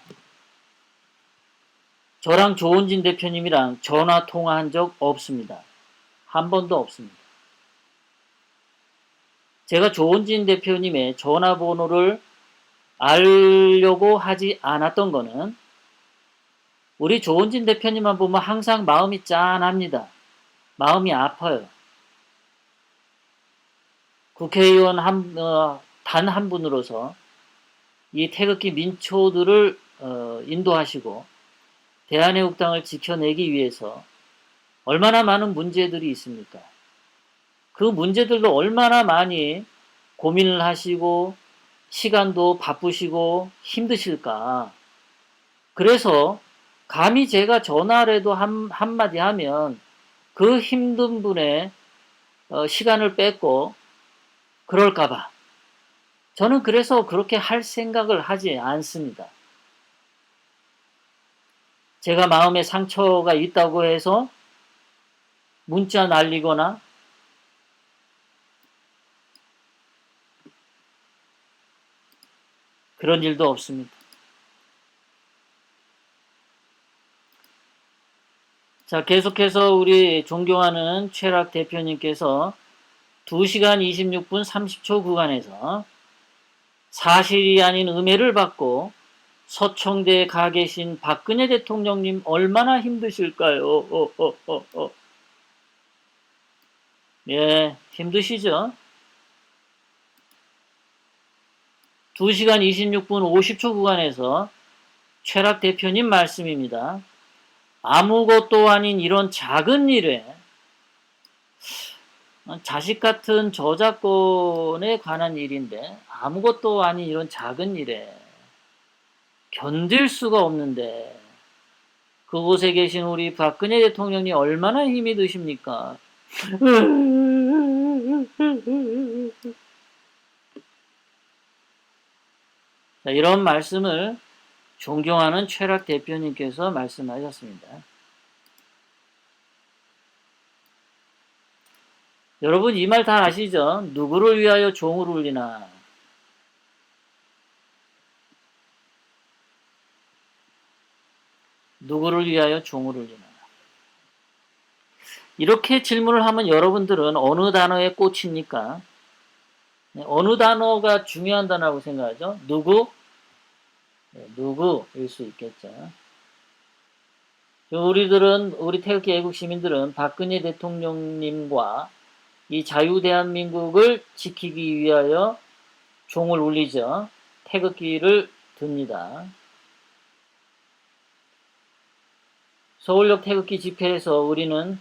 저랑 조은진 대표님이랑 전화 통화한 적 없습니다. 한 번도 없습니다. 제가 조은진 대표님의 전화번호를 알려고 하지 않았던 거는 우리 조은진 대표님만 보면 항상 마음이 짠합니다. 마음이 아파요. 국회의원 단 한 분으로서 이 태극기 민초들을 인도하시고 대한애국당을 지켜내기 위해서 얼마나 많은 문제들이 있습니까? 그 문제들도 얼마나 많이 고민을 하시고 시간도 바쁘시고 힘드실까. 그래서 감히 제가 전화라도 한마디 하면 그 힘든 분의 시간을 뺏고 그럴까봐. 저는 그래서 그렇게 할 생각을 하지 않습니다. 제가 마음에 상처가 있다고 해서 문자 날리거나 그런 일도 없습니다. 자, 계속해서 우리 존경하는 최락 대표님께서 2시간 26분 30초 구간에서 사실이 아닌 음해를 받고 서청대에 가 계신 박근혜 대통령님 얼마나 힘드실까요? 예, 힘드시죠? 2시간 26분 50초 구간에서 최락 대표님 말씀입니다. 아무것도 아닌 이런 작은 일에 자식 같은 저작권에 관한 일인데 아무것도 아닌 이런 작은 일에 견딜 수가 없는데 그곳에 계신 우리 박근혜 대통령이 얼마나 힘이 드십니까? 자, 이런 말씀을 존경하는 최락 대표님께서 말씀하셨습니다. 여러분 이 말 다 아시죠? 누구를 위하여 종을 울리나? 누구를 위하여 종을 울리나? 이렇게 질문을 하면 여러분들은 어느 단어에 꽂힙니까? 어느 단어가 중요한 단어라고 생각하죠? 누구? 네, 누구일 수 있겠죠. 우리 태극기 애국 시민들은 박근혜 대통령님과 이 자유대한민국을 지키기 위하여 종을 울리죠. 태극기를 듭니다. 서울역 태극기 집회에서 우리는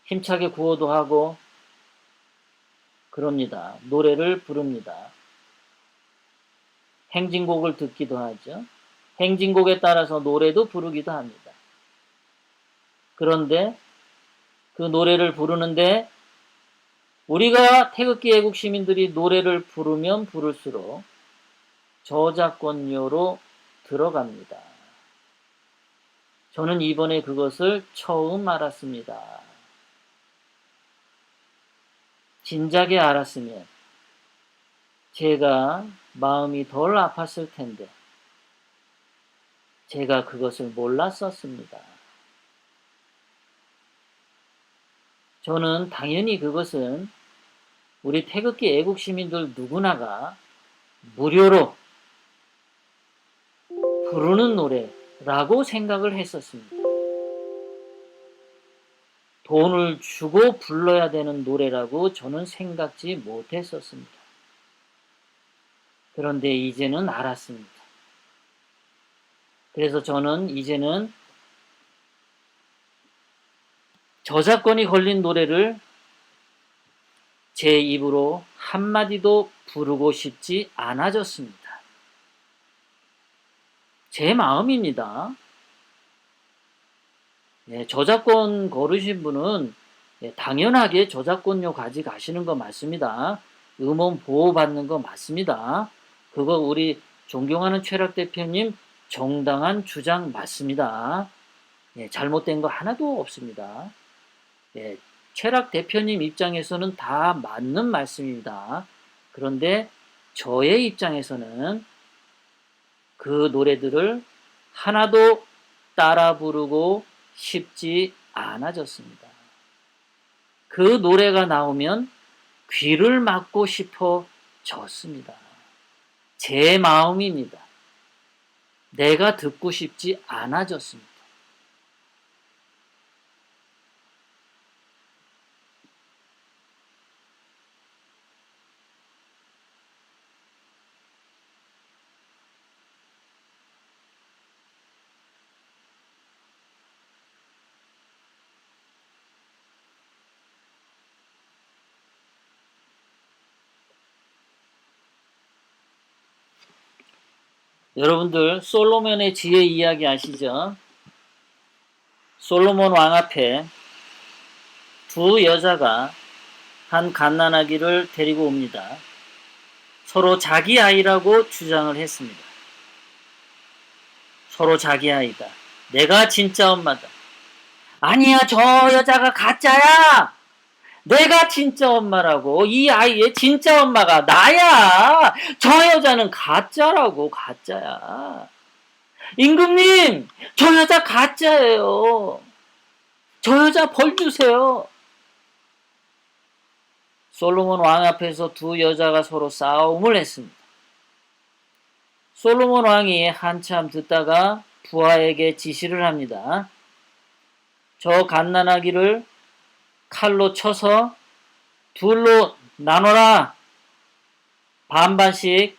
힘차게 구호도 하고 그럽니다. 노래를 부릅니다. 행진곡을 듣기도 하죠. 행진곡에 따라서 노래도 부르기도 합니다. 그런데 그 노래를 부르는데 우리가 태극기 애국 시민들이 노래를 부르면 부를수록 저작권료로 들어갑니다. 저는 이번에 그것을 처음 알았습니다. 진작에 알았으면 제가 마음이 덜 아팠을 텐데 제가 그것을 몰랐었습니다. 저는 당연히 그것은 우리 태극기 애국 시민들 누구나가 무료로 부르는 노래라고 생각을 했었습니다. 돈을 주고 불러야 되는 노래라고 저는 생각지 못했었습니다. 그런데 이제는 알았습니다. 그래서 저는 이제는 저작권이 걸린 노래를 제 입으로 한마디도 부르고 싶지 않아졌습니다. 제 마음입니다. 저작권 걸으신 분은 당연하게 저작권료 가져가시는 거 맞습니다. 음원 보호받는 거 맞습니다. 그거 우리 존경하는 최락 대표님 정당한 주장 맞습니다. 잘못된 거 하나도 없습니다. 최락 대표님 입장에서는 다 맞는 말씀입니다. 그런데 저의 입장에서는 그 노래들을 하나도 따라 부르고 싶지 않아졌습니다. 그 노래가 나오면 귀를 막고 싶어졌습니다. 제 마음입니다. 내가 듣고 싶지 않아졌습니다. 여러분들 솔로몬의 지혜 이야기 아시죠? 솔로몬 왕 앞에 두 여자가 한 갓난아기를 데리고 옵니다. 서로 자기 아이라고 주장을 했습니다. 서로 자기 아이다. 내가 진짜 엄마다. 아니야, 저 여자가 가짜야. 내가 진짜 엄마라고. 이 아이의 진짜 엄마가 나야. 저 여자는 가짜라고. 가짜야. 임금님, 저 여자 가짜예요. 저 여자 벌 주세요. 솔로몬 왕 앞에서 두 여자가 서로 싸움을 했습니다. 솔로몬 왕이 한참 듣다가 부하에게 지시를 합니다. 저 갓난아기를 칼로 쳐서 둘로 나눠라. 반반씩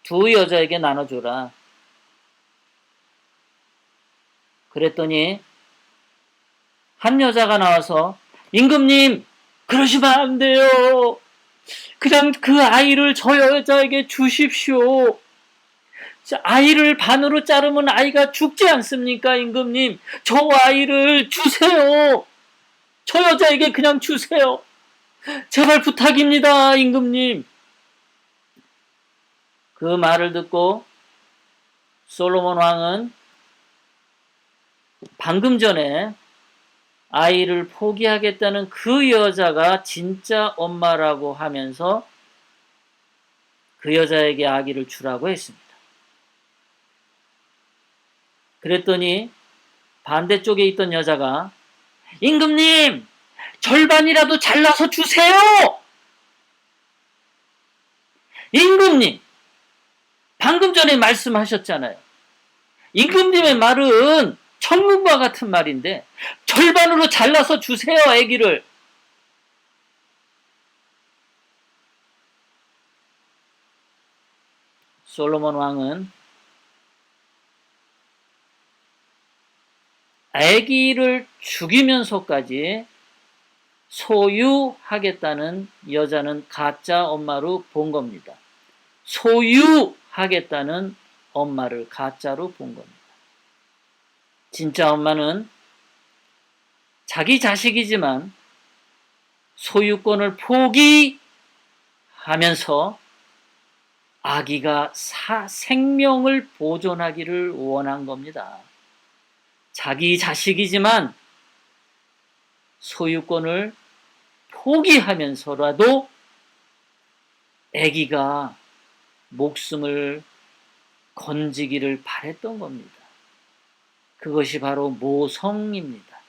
두 여자에게 나눠줘라. 그랬더니 한 여자가 나와서 임금님, 그러시면 안 돼요. 그냥 그 아이를 저 여자에게 주십시오. 아이를 반으로 자르면 아이가 죽지 않습니까, 임금님? 저 아이를 주세요. 저 여자에게 그냥 주세요. 제발 부탁입니다, 임금님. 그 말을 듣고 솔로몬 왕은 방금 전에 아이를 포기하겠다는 그 여자가 진짜 엄마라고 하면서 그 여자에게 아기를 주라고 했습니다. 그랬더니 반대쪽에 있던 여자가 임금님, 절반이라도 잘라서 주세요. 임금님, 방금 전에 말씀하셨잖아요. 임금님의 말은 천문과 같은 말인데 절반으로 잘라서 주세요, 아기를. 솔로몬 왕은 아기를 죽이면서까지 소유하겠다는 여자는 가짜 엄마로 본 겁니다. 소유하겠다는 엄마를 가짜로 본 겁니다. 진짜 엄마는 자기 자식이지만 소유권을 포기하면서 아기가 생명을 보존하기를 원한 겁니다. 자기 자식이지만 소유권을 포기하면서라도 아기가 목숨을 건지기를 바랬던 겁니다. 그것이 바로 모성입니다.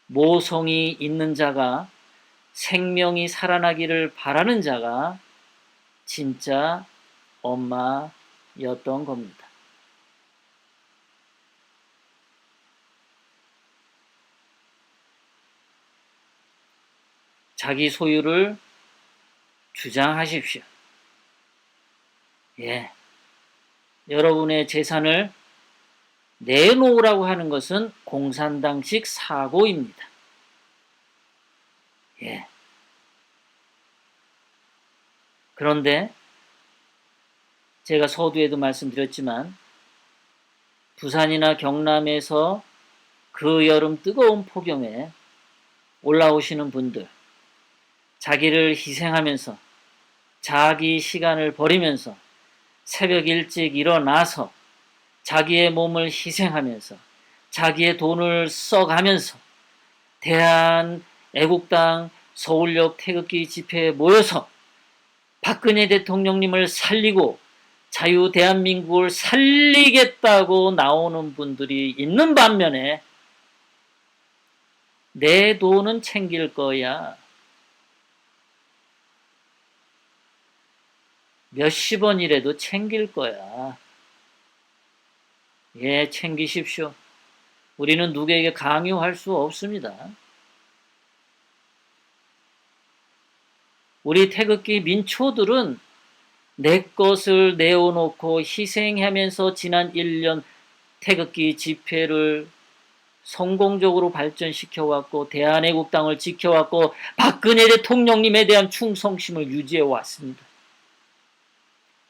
모성이 있는 자가, 생명이 살아나기를 바라는 자가 진짜 엄마였던 겁니다. 자기 소유를 주장하십시오. 여러분의 재산을 내놓으라고 하는 것은 공산당식 사고입니다. 예. 그런데 제가 서두에도 말씀드렸지만 부산이나 경남에서 그 여름 뜨거운 폭염에 올라오시는 분들, 자기를 희생하면서 자기 시간을 버리면서 새벽 일찍 일어나서 자기의 몸을 희생하면서 자기의 돈을 써가면서 대한애국당 서울역 태극기 집회에 모여서 박근혜 대통령님을 살리고 자유 대한민국을 살리겠다고 나오는 분들이 있는 반면에 내 돈은 챙길 거야. 몇십 원이라도 챙길 거야. 예, 챙기십시오. 우리는 누구에게 강요할 수 없습니다. 우리 태극기 민초들은 내 것을 내어놓고 희생하면서 지난 1년 태극기 집회를 성공적으로 발전시켜왔고 대한애국당을 지켜왔고 박근혜 대통령님에 대한 충성심을 유지해 왔습니다.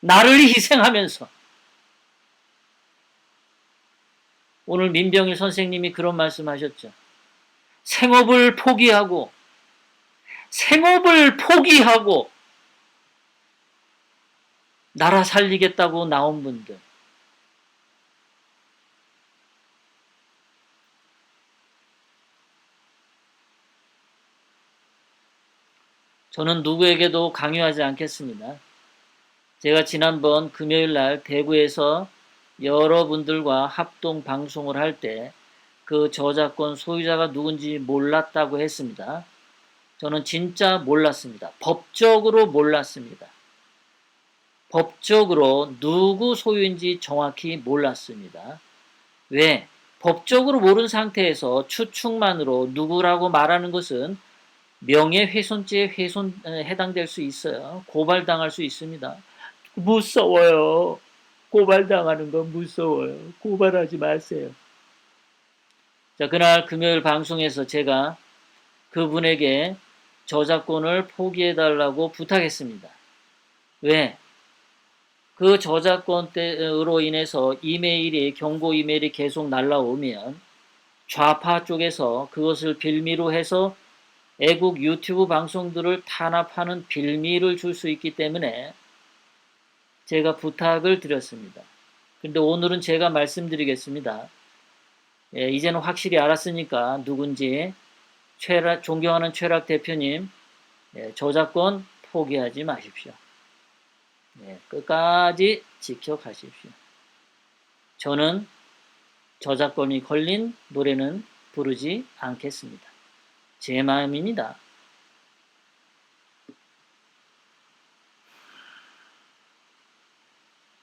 나를 희생하면서 오늘 민병일 선생님이 그런 말씀하셨죠. 생업을 포기하고 나라 살리겠다고 나온 분들. 저는 누구에게도 강요하지 않겠습니다. 제가 지난번 금요일 날 대구에서 여러분들과 합동 방송을 할 때 그 저작권 소유자가 누군지 몰랐다고 했습니다. 저는 진짜 몰랐습니다. 법적으로 몰랐습니다. 법적으로 누구 소유인지 정확히 몰랐습니다. 왜? 법적으로 모른 상태에서 추측만으로 누구라고 말하는 것은 명예훼손죄에 해당될 수 있어요. 고발당할 수 있습니다. 무서워요. 고발당하는 건 무서워요. 고발하지 마세요. 자, 그날 금요일 방송에서 제가 그분에게 저작권을 포기해달라고 부탁했습니다. 왜? 그 저작권으로 인해서 경고 이메일이 계속 날라오면 좌파 쪽에서 그것을 빌미로 해서 애국 유튜브 방송들을 탄압하는 빌미를 줄 수 있기 때문에 제가 부탁을 드렸습니다. 근데 오늘은 제가 말씀드리겠습니다. 예, 이제는 확실히 알았으니까 누군지 존경하는 최락 대표님, 예, 저작권 포기하지 마십시오. 예, 끝까지 지켜가십시오. 저는 저작권이 걸린 노래는 부르지 않겠습니다. 제 마음입니다.